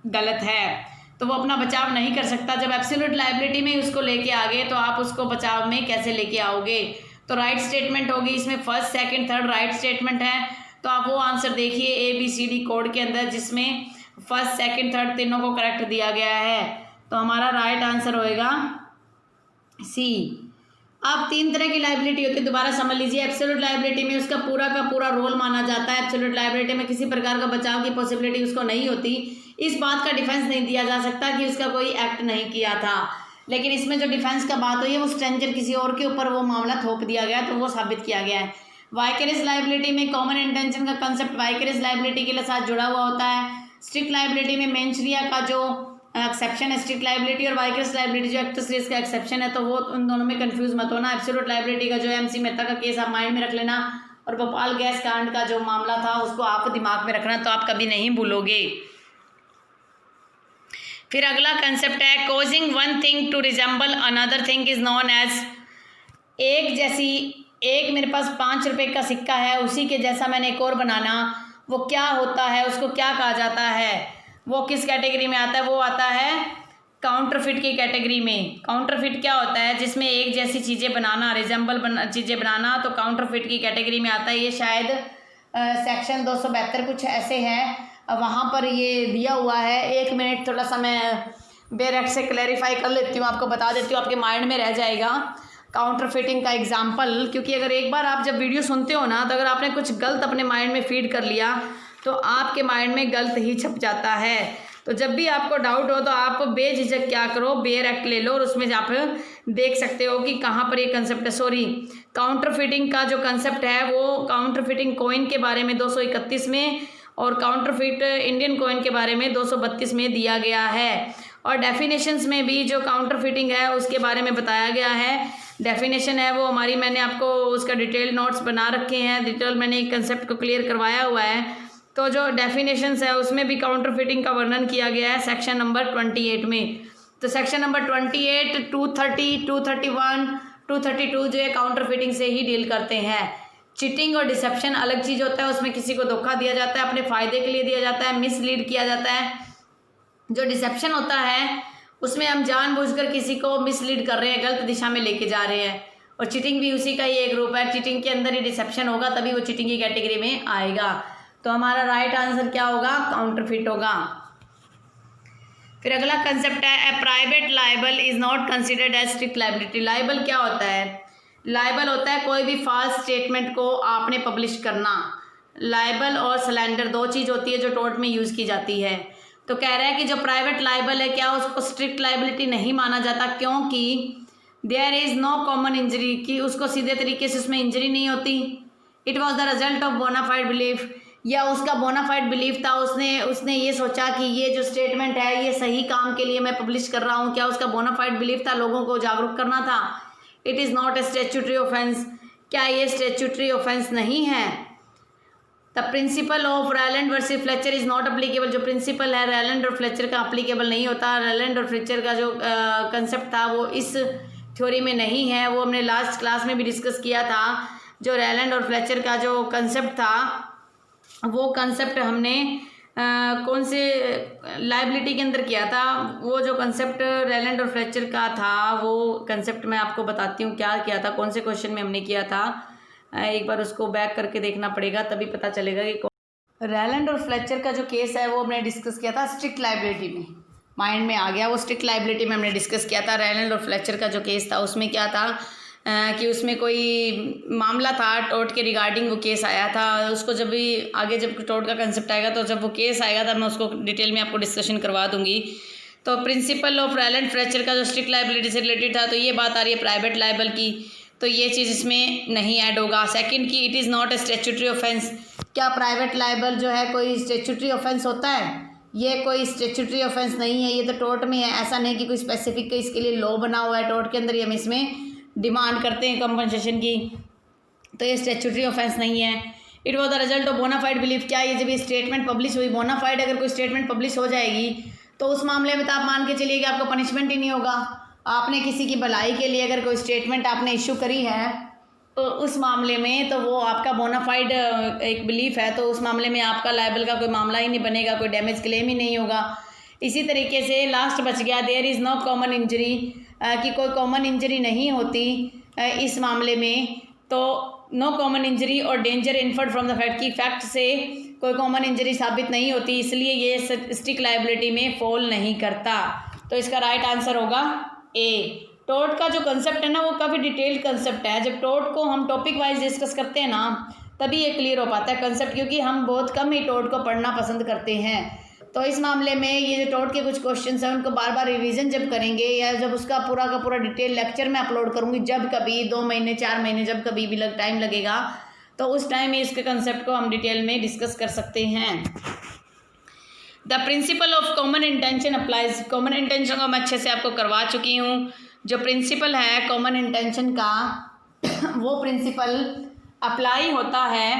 गलत है, तो वो अपना बचाव नहीं कर सकता। जब एब्सोल्यूट लाइबिलिटी में उसको लेके आ गए तो आप उसको बचाव में कैसे लेके आओगे। तो राइट स्टेटमेंट होगी इसमें, first second third right statement है। तो आप वो आंसर देखिए ABCD कोड के अंदर जिसमें फर्स्ट सेकंड थर्ड तीनों को करेक्ट दिया गया है। तो हमारा राइट आंसर होएगा C। अब 3 तरह की लाइबिलिटी होती है, दोबारा समझ लीजिए। एब्सोल्यूट लाइबिलिटी में उसका पूरा का पूरा रोल माना जाता है। एब्सोल्यूट लाइबिलिटी में किसी प्रकार का बचाव की पॉसिबिलिटी उसको नहीं होती, इस बात का डिफेंस नहीं दिया जा सकता कि उसका कोई एक्ट नहीं किया था। लेकिन इसमें जो डिफेंस का बात हुई है वो स्ट्रेंजर किसी और के ऊपर वो मामला थोप दिया गया, तो वो साबित किया गया है। वाइकेरियस लाइबिलिटी में कॉमन इंटेंशन का कंसेप्ट वाइकेरियस लाइबिलिटी के साथ जुड़ा हुआ होता है। स्ट्रिक्ट लाइबिलिटी में मेंशरिया का जो एक्सेप्शन है, स्ट्रिक्ट लाइबिलिटी और वाइकेरियस लाइबिलिटी जो एक्टस रेस का एक्सेप्शन है, तो वो उन दोनों में कंफ्यूज मत होना। एब्सोल्यूट लाइबिलिटी का जो MC मेहता का केस आप माइंड में रख लेना, और भोपाल गैस कांड का जो मामला था उसको आप दिमाग में रखना, तो आप कभी नहीं भूलोगे। फिर अगला कंसेप्ट है causing one thing to resemble another thing is known as. एक मेरे पास 5 रुपए का सिक्का है, उसी के जैसा मैंने एक और बनाना, वो क्या होता है, उसको क्या कहा जाता है, वो किस कैटेगरी में आता है? वो आता है काउंटरफिट की कैटेगरी में। काउंटरफिट क्या होता है? जिसमें एक जैसी चीज़ें बनाना, रिजेंबल चीज़ें बनाना, तो काउंटरफिट की कैटेगरी में आता है। ये शायद सेक्शन 272 कुछ ऐसे है, वहाँ पर ये दिया हुआ है। 1 मिनट थोड़ा सा मैं बेरेक्ट से क्लैरिफाई कर लेती हूँ, आपको बता देती हूँ, आपके माइंड में रह जाएगा काउंटरफिटिंग का एग्जाम्पल। क्योंकि अगर एक बार आप जब वीडियो सुनते हो ना, तो अगर आपने कुछ गलत अपने माइंड में फीड कर लिया तो आपके माइंड में गलत ही छप जाता है। तो जब भी आपको डाउट हो तो आप बेझिझक क्या करो, बेयर एक्ट ले लो और उसमें आप देख सकते हो कि कहाँ पर ये कंसेप्ट है। सॉरी, काउंटरफिटिंग का जो कंसेप्ट है वो काउंटरफिटिंग कॉइन के बारे में 231 में और काउंटरफिट इंडियन कॉइन के बारे में 232 में दिया गया है। और डेफिनेशंस में भी जो काउंटरफिटिंग है उसके बारे में बताया गया है। डेफिनेशन है वो हमारी, मैंने आपको उसका डिटेल नोट्स बना रखे हैं, डिटेल मैंने कंसेप्ट को क्लियर करवाया हुआ है। तो जो डेफिनेशंस है उसमें भी काउंटरफिटिंग का वर्णन किया गया है सेक्शन नंबर 28 में। तो सेक्शन नंबर 28, 230, 231, 232 जो है काउंटरफिटिंग से ही डील करते हैं। चीटिंग और डिसेप्शन अलग चीज़ होता है, उसमें किसी को धोखा दिया जाता है, अपने फ़ायदे के लिए दिया जाता है, मिसलीड किया जाता है। जो डिसेप्शन होता है उसमें हम जानबूझकर किसी को मिसलीड कर रहे हैं, गलत दिशा में लेके जा रहे हैं। और चीटिंग भी उसी का ही एक ग्रुप है, चीटिंग के अंदर ही डिसेप्शन होगा तभी वो चीटिंग की कैटेगरी में आएगा। तो हमारा राइट आंसर क्या होगा? काउंटरफिट होगा। फिर अगला कंसेप्ट है a private libel is not considered as strict liability. Libel क्या होता है? लाइबल होता है कोई भी फॉल्स स्टेटमेंट को आपने पब्लिश करना। लाइबल और स्लैंडर 2 चीज़ होती है जो टोर्ट में यूज़ की जाती है। तो कह रहा है कि जो प्राइवेट लाइबल है क्या उसको स्ट्रिक्ट लाइबिलिटी नहीं माना जाता, क्योंकि there is no common injury, कि उसको सीधे तरीके से उसमें इंजरी नहीं होती। It was the result of bona fide belief, या उसका बोनाफाइड बिलीफ था, उसने ये सोचा कि ये जो स्टेटमेंट है ये सही काम के लिए मैं पब्लिश कर रहा हूँ। क्या उसका बोनाफाइड बिलीफ था? लोगों को जागरूक करना था। It is not a statutory offence, क्या ये स्टैट्यूटरी ऑफेंस नहीं है? The principle of Rylands versus Fletcher is not applicable, जो प्रिंसिपल है रैलेंड और फ्लेचर का अप्लीकेबल नहीं होता। रैलेंड और फ्लेचर का जो कंसेप्ट था वो इस थ्योरी में नहीं है, वो हमने लास्ट क्लास में भी डिस्कस किया था। जो रैलेंड और फ्लेचर का जो कंसेप्ट था वो कंसेप्ट हमने कौन से लाइबिलिटी के अंदर किया था। वो जो कंसेप्ट रैलेंड और फ्लेचर का था वो कंसेप्ट मैं आपको बताती हूँ क्या किया था, कौन से क्वेश्चन में हमने किया था। एक बार उसको बैक करके देखना पड़ेगा तभी पता चलेगा कि रैलेंड और फ्लेचर का जो केस है वो हमने डिस्कस किया था स्ट्रिक्ट लाइबिलिटी में। माइंड में आ गया। वो स्ट्रिक्ट लाइबिलिटी में हमने डिस्कस किया था, रेनल्ड और फ्लेचर का जो केस था उसमें क्या था कि उसमें कोई मामला था टोर्ट के रिगार्डिंग, वो केस आया था। उसको जब भी आगे जब टोर्ट का कंसेप्ट आएगा तो जब वो केस आएगा तब मैं उसको डिटेल में आपको डिस्कशन करवा दूंगी। तो प्रिंसिपल ऑफ रेनल्ड फ्लेचर का जो स्ट्रिक्ट लाइबिलिटी से रिलेटेड था, तो ये बात आ रही है प्राइवेट लाइबल की, तो ये चीज़ इसमें नहीं ऐड होगा। सेकंड की it is not a statutory offence. क्या प्राइवेट लाइबल जो है कोई स्टैट्यूटरी ऑफेंस होता है? ये कोई स्टैट्यूटरी ऑफेंस नहीं है, ये तो टोर्ट में है। ऐसा नहीं कि कोई स्पेसिफिक इसके लिए लॉ बना हुआ है टोर्ट के अंदर ही हम इसमें डिमांड करते हैं कंपनसेशन की, तो ये स्टैट्यूटरी ऑफेंस नहीं है। It was the result of bona fide belief. क्या ये जब ये स्टेटमेंट पब्लिश हुई, बोनाफाइड अगर कोई स्टेटमेंट पब्लिश हो जाएगी तो उस मामले में तो आप मान के चलिए कि आपको पनिशमेंट ही नहीं होगा। आपने किसी की भलाई के लिए अगर कोई स्टेटमेंट आपने इशू करी है तो उस मामले में तो वो आपका बोनाफाइड एक बिलीफ है, तो उस मामले में आपका लायबल का कोई मामला ही नहीं बनेगा, कोई डैमेज क्लेम ही नहीं होगा। इसी तरीके से लास्ट बच गया, there is no common injury, कि कोई कॉमन इंजरी नहीं होती इस मामले में। तो नो कॉमन इंजरी और danger inferred from the fact, की फैक्ट से कोई कॉमन इंजरी साबित नहीं होती, इसलिए ये स्ट्रिक्ट लायबिलिटी में फॉल नहीं करता। तो इसका राइट आंसर होगा ए। टोर्ट का जो कंसेप्ट है ना वो काफ़ी डिटेल्ड कंसेप्ट है। जब टोर्ट को हम टॉपिक वाइज डिस्कस करते हैं ना तभी ये क्लियर हो पाता है कंसेप्ट, क्योंकि हम बहुत कम ही टोर्ट को पढ़ना पसंद करते हैं। तो इस मामले में ये जो टोर्ट के कुछ क्वेश्चंस हैं उनको बार बार रिवीजन जब करेंगे या जब उसका पूरा का पूरा डिटेल लेक्चर में अपलोड करूँगी, जब कभी 2 महीने 4 महीने जब कभी भी टाइम लगेगा तो उस टाइम में इसके कंसेप्ट को हम डिटेल में डिस्कस कर सकते हैं। The principle of common intention applies. Common intention को मैं अच्छे से आपको करवा चुकी हूँ। जो प्रिंसिपल है कॉमन इंटेंशन का वो प्रिंसिपल अप्लाई होता है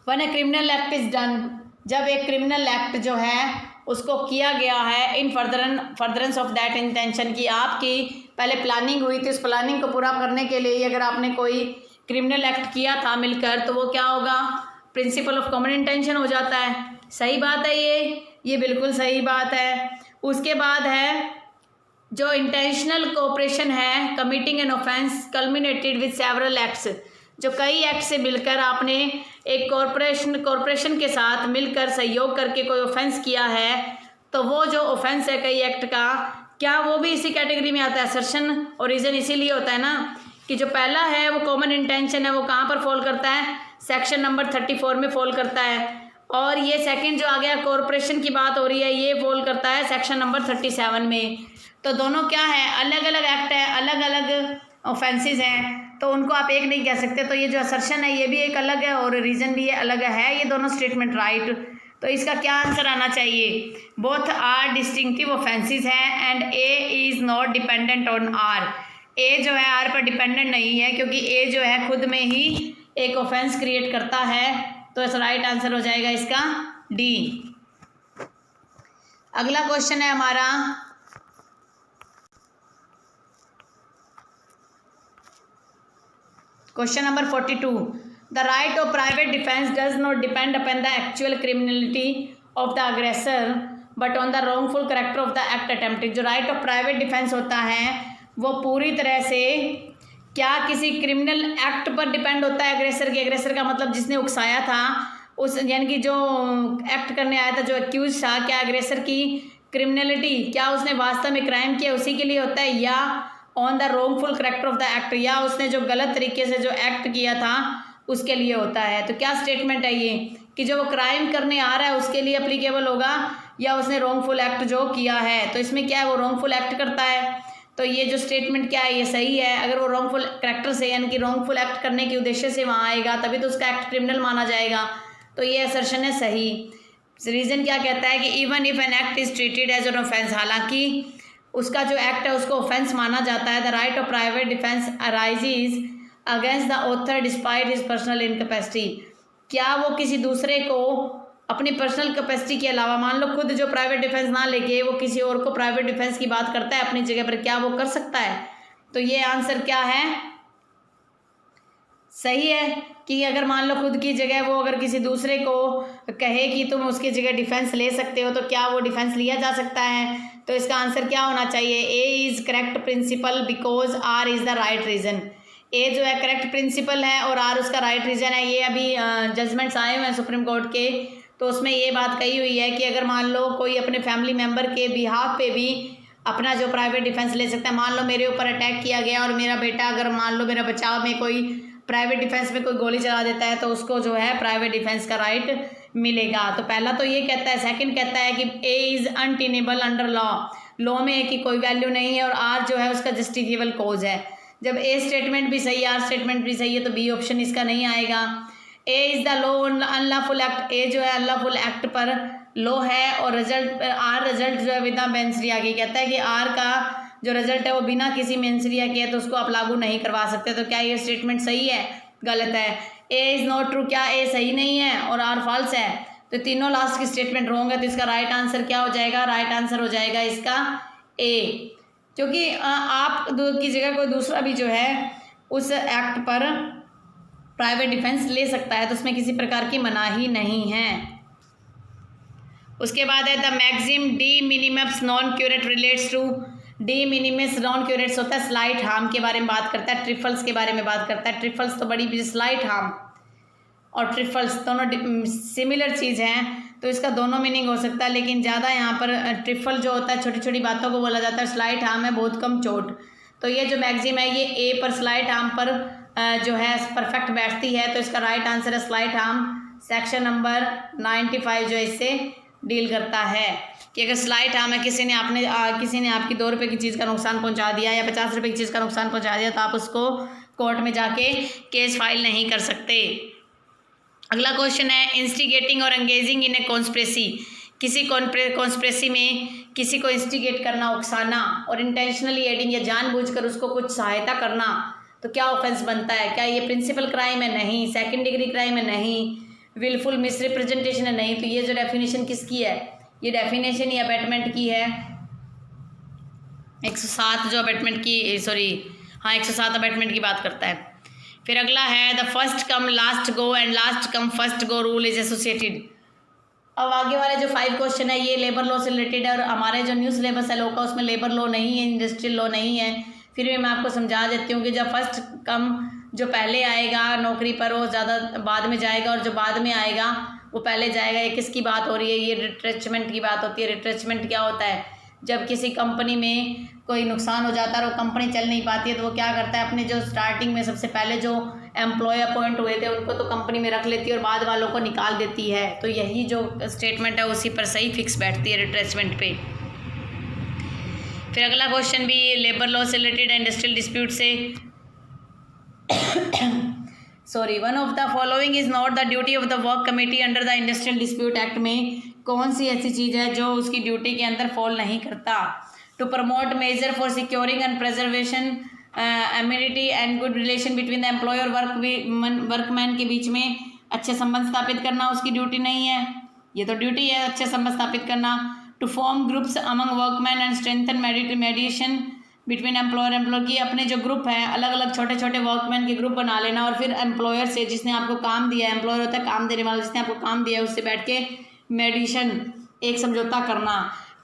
when a criminal act is done, जब एक क्रिमिनल एक्ट जो है उसको किया गया है इन फर्दरेंस ऑफ दैट इंटेंशन, की आपकी पहले प्लानिंग हुई थी, उस प्लानिंग को पूरा करने के लिए अगर आपने कोई क्रिमिनल एक्ट किया था मिलकर तो वो क्या होगा, प्रिंसिपल ऑफ कॉमन इंटेंशन हो जाता है। सही बात है ये बिल्कुल सही बात है। उसके बाद है जो इंटेंशनल कोऑपरेशन है, committing an offence culminated with several acts, जो कई एक्ट से मिलकर आपने एक कॉरपोरेशन के साथ मिलकर सहयोग करके कोई ऑफेंस किया है, तो वो जो ऑफेंस है कई एक्ट का, क्या वो भी इसी कैटेगरी में आता है? असर्शन और रीज़न इसीलिए होता है ना कि जो पहला है वो कॉमन इंटेंशन है, वो कहाँ पर फॉल करता है? सेक्शन नंबर 34 में फॉल करता है। और ये सेकंड जो आ गया कॉरपोरेशन की बात हो रही है, ये फॉल करता है सेक्शन नंबर 37 में। तो दोनों क्या है, अलग अलग एक्ट है, अलग अलग ऑफेंसेस हैं, तो उनको आप एक नहीं कह सकते। तो ये जो असर्शन है ये भी एक अलग है और रीज़न भी ये अलग है, ये दोनों स्टेटमेंट राइट। तो इसका क्या आंसर आना चाहिए? बोथ आर डिस्टिंक्टिव ऑफेंसेस हैं and A is not dependent on R. A जो है आर पर डिपेंडेंट नहीं है क्योंकि ए जो है खुद में ही एक ऑफेंस क्रिएट करता है। तो इस राइट आंसर हो जाएगा इसका डी। अगला क्वेश्चन है हमारा question number 42। The right of private defence does not depend upon the actual criminality of the aggressor but on the wrongful character of the act attempted. जो राइट ऑफ प्राइवेट डिफेंस होता है वो पूरी तरह से क्या किसी क्रिमिनल एक्ट पर डिपेंड होता है अग्रेसर के। अग्रेसर का मतलब जिसने उकसाया था, उस यानी कि जो एक्ट करने आया था, जो एक्यूज था, क्या अग्रेसर की क्रिमिनलिटी, क्या उसने वास्तव में क्राइम किया उसी के लिए होता है, या on the wrongful character of the act, या उसने जो गलत तरीके से जो एक्ट किया था उसके लिए होता है। तो क्या स्टेटमेंट है ये कि जो वो क्राइम करने आ रहा है उसके लिए अप्लीकेबल होगा या उसने रॉन्गफुल एक्ट जो किया है। तो इसमें क्या है, वो रॉन्गफुल एक्ट करता है। तो ये जो स्टेटमेंट क्या है, ये सही है। अगर वो रॉन्गफुल कैरेक्टर से यानी कि रॉन्गफुल एक्ट करने के उद्देश्य से वहाँ आएगा तभी तो उसका एक्ट क्रिमिनल माना जाएगा। तो ये असर्शन है सही। रीज़न क्या कहता है कि even if an act is treated as an offence, हालांकि उसका जो एक्ट है उसको ऑफेंस माना जाता है। The right of private defence arises against the author despite his personal incapacity. क्या वो किसी दूसरे को अपनी पर्सनल कैपेसिटी के अलावा, मान लो खुद जो प्राइवेट डिफेंस ना लेके वो किसी और को प्राइवेट डिफेंस की बात करता है अपनी जगह पर, क्या वो कर सकता है? तो ये आंसर क्या है, सही है कि अगर मान लो खुद की जगह वो अगर किसी दूसरे को कहे कि तुम उसकी जगह डिफेंस ले सकते हो तो क्या वो डिफेंस लिया जा सकता है? तो इसका आंसर क्या होना चाहिए? A is correct principle because R is the right reason. A जो है करेक्ट प्रिंसिपल है और आर उसका राइट रीज़न है। ये अभी जजमेंट्स आए हुए हैं सुप्रीम कोर्ट के, तो उसमें ये बात कही हुई है कि अगर मान लो कोई अपने फैमिली मेम्बर के बिहाफ पे भी अपना जो प्राइवेट डिफेंस ले सकता है। मान लो मेरे ऊपर अटैक किया गया और मेरा बेटा, अगर मान लो मेरा बचाव में कोई प्राइवेट डिफेंस में कोई गोली चला देता है तो उसको जो है प्राइवेट डिफेंस का राइट मिलेगा। तो पहला तो ये कहता है। सेकंड कहता है कि A is untenable under law में है कि कोई वैल्यू नहीं है, और आर जो है उसका जस्टिफिएबल कॉज है। जब ए स्टेटमेंट भी सही है, आर स्टेटमेंट भी सही है, तो बी ऑप्शन इसका नहीं आएगा। A is the law unlawful act, A जो है अनलॉफुल एक्ट पर लॉ है, और रिजल्ट आर रिजल्ट जो है विदा मेंसरिया की, कहता है कि आर का जो रिजल्ट है वो बिना किसी मेंसरिया के है, तो उसको आप लागू नहीं करवा सकते। तो क्या ये स्टेटमेंट सही है? गलत है। ए इज़ नॉट ट्रू, क्या ए सही नहीं है और आर फॉल्स है? तो तीनों लास्ट की स्टेटमेंट रॉन्ग है। तो इसका राइट आंसर क्या हो जाएगा? राइट आंसर हो जाएगा इसका ए, क्योंकि आप की जगह कोई दूसरा भी जो है उस एक्ट पर प्राइवेट डिफेंस ले सकता है, तो उसमें किसी प्रकार की मनाही नहीं है। उसके बाद है the maxim de minimis non curat relates to, de minimis non curat होता है स्लाइट हार्म के बारे में बात करता है, ट्रिफल्स के बारे में बात करता है। ट्रिफल्स तो बड़ी स्लाइट हार्म और ट्रिफल्स दोनों सिमिलर चीज़ हैं, तो इसका दोनों मीनिंग हो सकता है, लेकिन ज़्यादा यहाँ पर ट्रिफल जो होता है छोटी छोटी बातों को बोला जाता है, स्लाइट हार्म है बहुत कम चोट। तो ये जो मैक्सिम है ये ए पर स्लाइट हार्म पर जो है परफेक्ट बैठती है। तो इसका राइट आंसर है स्लाइट हार्म। सेक्शन नंबर 95 जो इससे डील करता है कि अगर स्लाइट हार्म है, किसी ने आपकी 2 रुपये की चीज़ का नुकसान पहुंचा दिया या 50 रुपये की चीज़ का नुकसान पहुंचा दिया, तो आप उसको कोर्ट में जाके केस फाइल नहीं कर सकते। अगला क्वेश्चन है इंस्टिगेटिंग और एंगेजिंग इन ए कॉन्स्पिरेसी, किसी कॉन्स्पिरेसी में किसी को इंस्टिगेट करना, उकसाना, और इंटेंशनली एडिंग या जानबूझकर उसको कुछ सहायता करना, तो क्या ऑफेंस बनता है? क्या ये प्रिंसिपल क्राइम है? नहीं। सेकंड डिग्री क्राइम है? नहीं। विलफुल मिसरिप्रेजेंटेशन है? नहीं। तो ये जो डेफिनेशन किसकी है? ये डेफिनेशन ही अबैटमेंट की है, 107 जो अबैटमेंट की 107 अबैटमेंट की बात करता है। फिर अगला है the first come last go and last come first go rule is associated. अब आगे वाले जो 5 क्वेश्चन है ये लेबर लॉ से रिलेटेड है, और हमारे जो न्यू सिलेबस है लॉ का उसमें लेबर लॉ नहीं है, इंडस्ट्रियल लॉ नहीं है। फिर भी मैं आपको समझा देती हूँ कि जब फर्स्ट कम जो पहले आएगा नौकरी पर वो ज़्यादा बाद में जाएगा, और जो बाद में आएगा वो पहले जाएगा। ये किसकी बात हो रही है? ये रिट्रेचमेंट की बात होती है। रिट्रेचमेंट क्या होता है? जब किसी कंपनी में कोई नुकसान हो जाता है और वो कंपनी चल नहीं पाती है, तो वो क्या करता है, अपने जो स्टार्टिंग में सबसे पहले जो एम्प्लॉय अपॉइंट हुए थे उनको तो कंपनी में रख लेती है और बाद वालों को निकाल देती है। तो यही जो स्टेटमेंट है उसी पर सही फिक्स बैठती है रिट्रेचमेंट पे। फिर अगला क्वेश्चन भी लेबर लॉ से रिलेटेड है, इंडस्ट्रियल डिस्प्यूट से। One of the following is not the duty of the work committee under the industrial dispute act में कौन सी ऐसी चीज़ है जो उसकी ड्यूटी के अंदर फॉल नहीं करता? To promote measure for securing and preservation amenity and good relation between the employ और वर्कमैन के बीच में अच्छे संबंध स्थापित करना उसकी ड्यूटी नहीं है। ये तो ड्यूटी है अच्छे संबंध स्थापित करना। To form groups among workman and strengthen mediation between employer की, अपने जो ग्रुप हैं अलग अलग छोटे छोटे वर्कमैन के ग्रुप बना लेना, और फिर एम्प्लॉयर से जिसने आपको काम दिया है, एम्प्लॉयर होता है काम देने वाला, जिसने आपको काम दिया है उससे बैठ के मेडिएशन एक समझौता करना।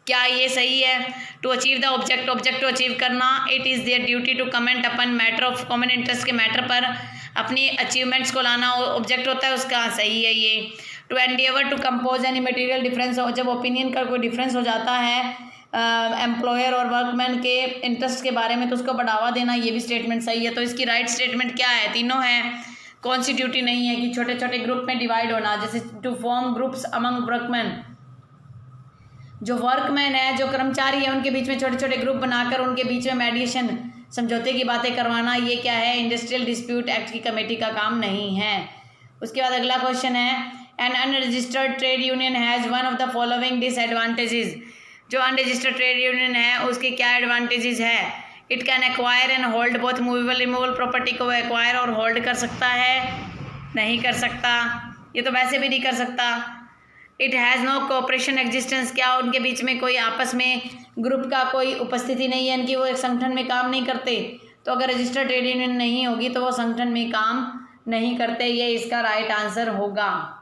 क्या ये सही है? To achieve the object to achieve करना। It is their duty to comment upon matter of common interest के मैटर पर अपनी अचीवमेंट्स को लाना ऑब्जेक्ट होता है उसका। सही है ये। To endeavour to compose any material difference, जब ओपिनियन का कोई डिफरेंस हो जाता है एम्प्लॉयर और वर्कमैन के इंटरेस्ट के बारे में, तो उसको बढ़ावा देना, ये भी स्टेटमेंट सही है। तो इसकी राइट स्टेटमेंट क्या है? तीनों है। कौन सी ड्यूटी नहीं है? कि छोटे छोटे ग्रुप में डिवाइड होना, जैसे to form groups among workman, जो वर्कमैन है जो कर्मचारी है उनके बीच में छोटे छोटे ग्रुप बनाकर उनके बीच में मेडिएशन समझौते की बातें करवाना, ये क्या है? इंडस्ट्रियल डिस्प्यूट एक्ट की कमेटी का काम नहीं है। उसके बाद अगला क्वेश्चन है N unregistered trade union has one of the following disadvantages. जो अनरजिस्टर्ड ट्रेड यूनियन है उसके क्या एडवांटेजेस है? It can acquire and hold both movable removable property को एक्वायर और होल्ड कर सकता है? नहीं कर सकता, ये तो वैसे भी नहीं कर सकता। It has no cooperation existence, क्या उनके बीच में कोई आपस में ग्रुप का कोई उपस्थिति नहीं है, इनकी वो एक संगठन में काम नहीं करते। तो अगर रजिस्टर्ड ट्रेड यूनियन नहीं होगी तो वो संगठन में काम नहीं करते, ये इसका राइट आंसर होगा।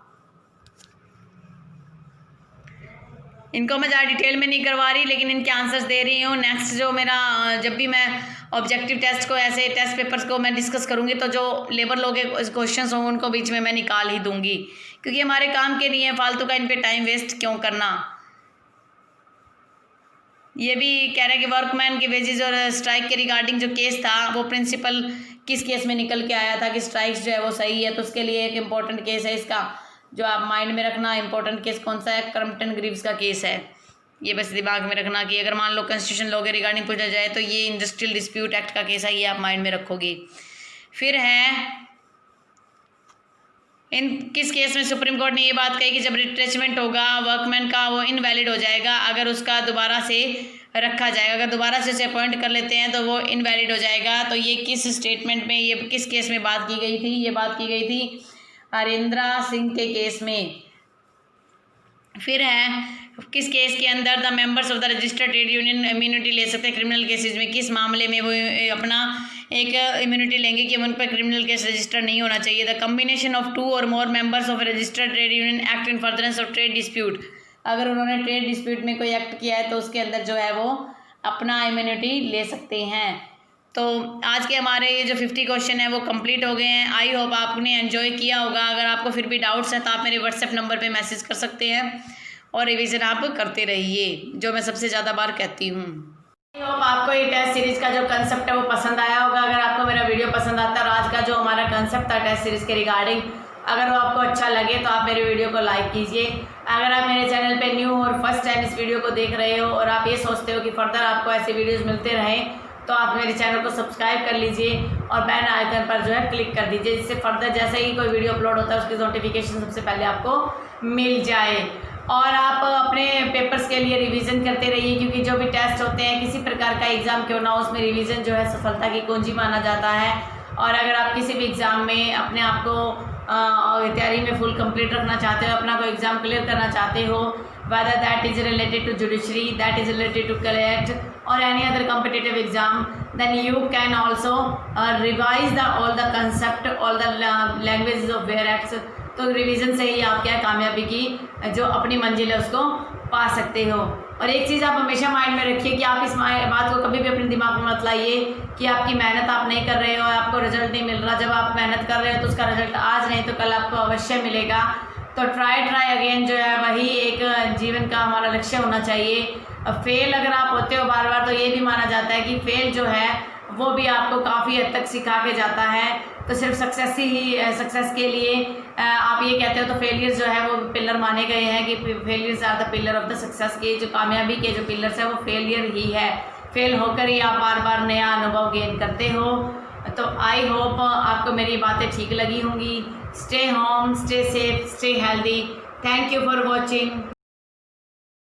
इनको मैं ज़्यादा डिटेल में नहीं करवा रही लेकिन इनके आंसर्स दे रही हूँ। नेक्स्ट जो मेरा जब भी मैं ऑब्जेक्टिव टेस्ट को, ऐसे टेस्ट पेपर्स को मैं डिस्कस करूँगी तो जो लेबर लॉ के क्वेश्चन होंगे उनको बीच में मैं निकाल ही दूँगी, क्योंकि हमारे काम के नहीं है, फालतू का इन पे टाइम वेस्ट क्यों करना। ये भी कह रहे हैं कि वर्कमैन के वेजेस और स्ट्राइक के रिगार्डिंग जो केस था वो प्रिंसिपल किस केस में निकल के आया था कि स्ट्राइक्स जो है वो सही है, तो उसके लिए एक इम्पॉर्टेंट केस है इसका जो आप माइंड में रखना। इम्पोर्टेंट केस कौन सा है? क्रम्पटन ग्रीव्स का केस है। ये बस दिमाग में रखना कि अगर मान लो कॉन्स्टिट्यूशन लॉ के रिगार्डिंग पूछा जाए तो ये इंडस्ट्रियल डिस्प्यूट एक्ट का केस है, ये आप माइंड में रखोगे। फिर है इन किस केस में सुप्रीम कोर्ट ने ये बात कही कि जब रिट्रेचमेंट होगा वर्कमैन का वो इनवैलिड हो जाएगा अगर उसका दोबारा से रखा जाएगा, अगर दोबारा से उसे अपॉइंट कर लेते हैं तो वो इनवैलिड हो जाएगा। तो ये किस स्टेटमेंट में, ये किस केस में बात की गई थी? ये बात की गई थी हरिंद्रा सिंह के केस में। फिर है किस केस के अंदर the members of the registered trade union immunity ले सकते हैं क्रिमिनल केसेस में, किस मामले में वो अपना एक इम्यूनिटी लेंगे कि उन पर क्रिमिनल केस रजिस्टर नहीं होना चाहिए। द कम्बिनेशन ऑफ 2 और मोर members of registered trade union act in furtherance of trade dispute, अगर उन्होंने ट्रेड डिस्प्यूट में कोई एक्ट किया है तो उसके अंदर जो है वो अपना इम्यूनिटी ले सकते हैं। तो आज के हमारे ये जो 50 क्वेश्चन है वो कंप्लीट हो गए हैं। आई होप आपने एंजॉय किया होगा। अगर आपको फिर भी डाउट्स हैं तो आप मेरे व्हाट्सएप नंबर पे मैसेज कर सकते हैं और रिवीजन आप करते रहिए, जो मैं सबसे ज़्यादा बार कहती हूँ। आई होप आपको ये टेस्ट सीरीज़ का जो कंसेप्ट है वो पसंद आया होगा। अगर आपको मेरा वीडियो पसंद आता है और आज का जो हमारा कंसेप्ट था टेस्ट सीरीज़ के रिगार्डिंग, अगर वो आपको अच्छा लगे तो आप मेरे वीडियो को लाइक कीजिए। अगर आप मेरे चैनल पे न्यू और फर्स्ट टाइम इस वीडियो को देख रहे हो और आप ये सोचते हो कि फर्दर आपको ऐसे वीडियोज़ मिलते रहें तो आप मेरे चैनल को सब्सक्राइब कर लीजिए और बेल आइकन पर जो है क्लिक कर दीजिए, जिससे फर्दर जैसे ही कोई वीडियो अपलोड होता है उसकी नोटिफिकेशन सबसे पहले आपको मिल जाए। और आप अपने पेपर्स के लिए रिवीजन करते रहिए, क्योंकि जो भी टेस्ट होते हैं किसी प्रकार का एग्ज़ाम क्यों ना हो उसमें रिवीजन जो है सफलता की कुंजी माना जाता है। और अगर आप किसी भी एग्ज़ाम में अपने आप को तैयारी में फुल कंप्लीट रखना चाहते हो, अपना कोई एग्ज़ाम क्लियर करना चाहते हो, whether that is related to judiciary, that is related to CLAT or any other competitive exam, then you can also revise all the concept, all the languages of where acts। तो revision से ही आप क्या कामयाबी की जो अपनी मंजिल है उसको पा सकते हो। और एक चीज़ आप हमेशा माइंड में रखिए कि आप इस बात को कभी भी अपने दिमाग में मत लाइए कि आपकी मेहनत आप नहीं कर रहे हो, आपको रिजल्ट नहीं मिल रहा। जब आप मेहनत कर रहे हो तो उसका रिजल्ट आज नहीं तो कल आपको अवश्य मिलेगा। तो ट्राई अगेन जो है वही एक जीवन का हमारा लक्ष्य होना चाहिए। फेल अगर आप होते हो बार बार तो ये भी माना जाता है कि फेल जो है वो भी आपको काफ़ी हद तक सिखा के जाता है। तो सिर्फ सक्सेस के लिए आप ये कहते हो तो फेलियर्स जो है वो पिलर माने गए हैं कि failures are the pillar of the success. के जो कामयाबी के जो पिलर्स है वो फेलियर ही है। फेल होकर ही आप बार बार नया अनुभव गेन करते हो। तो आई होप आपको मेरी बातें ठीक लगी होंगी। Stay home, stay safe, stay healthy. Thank you for watching.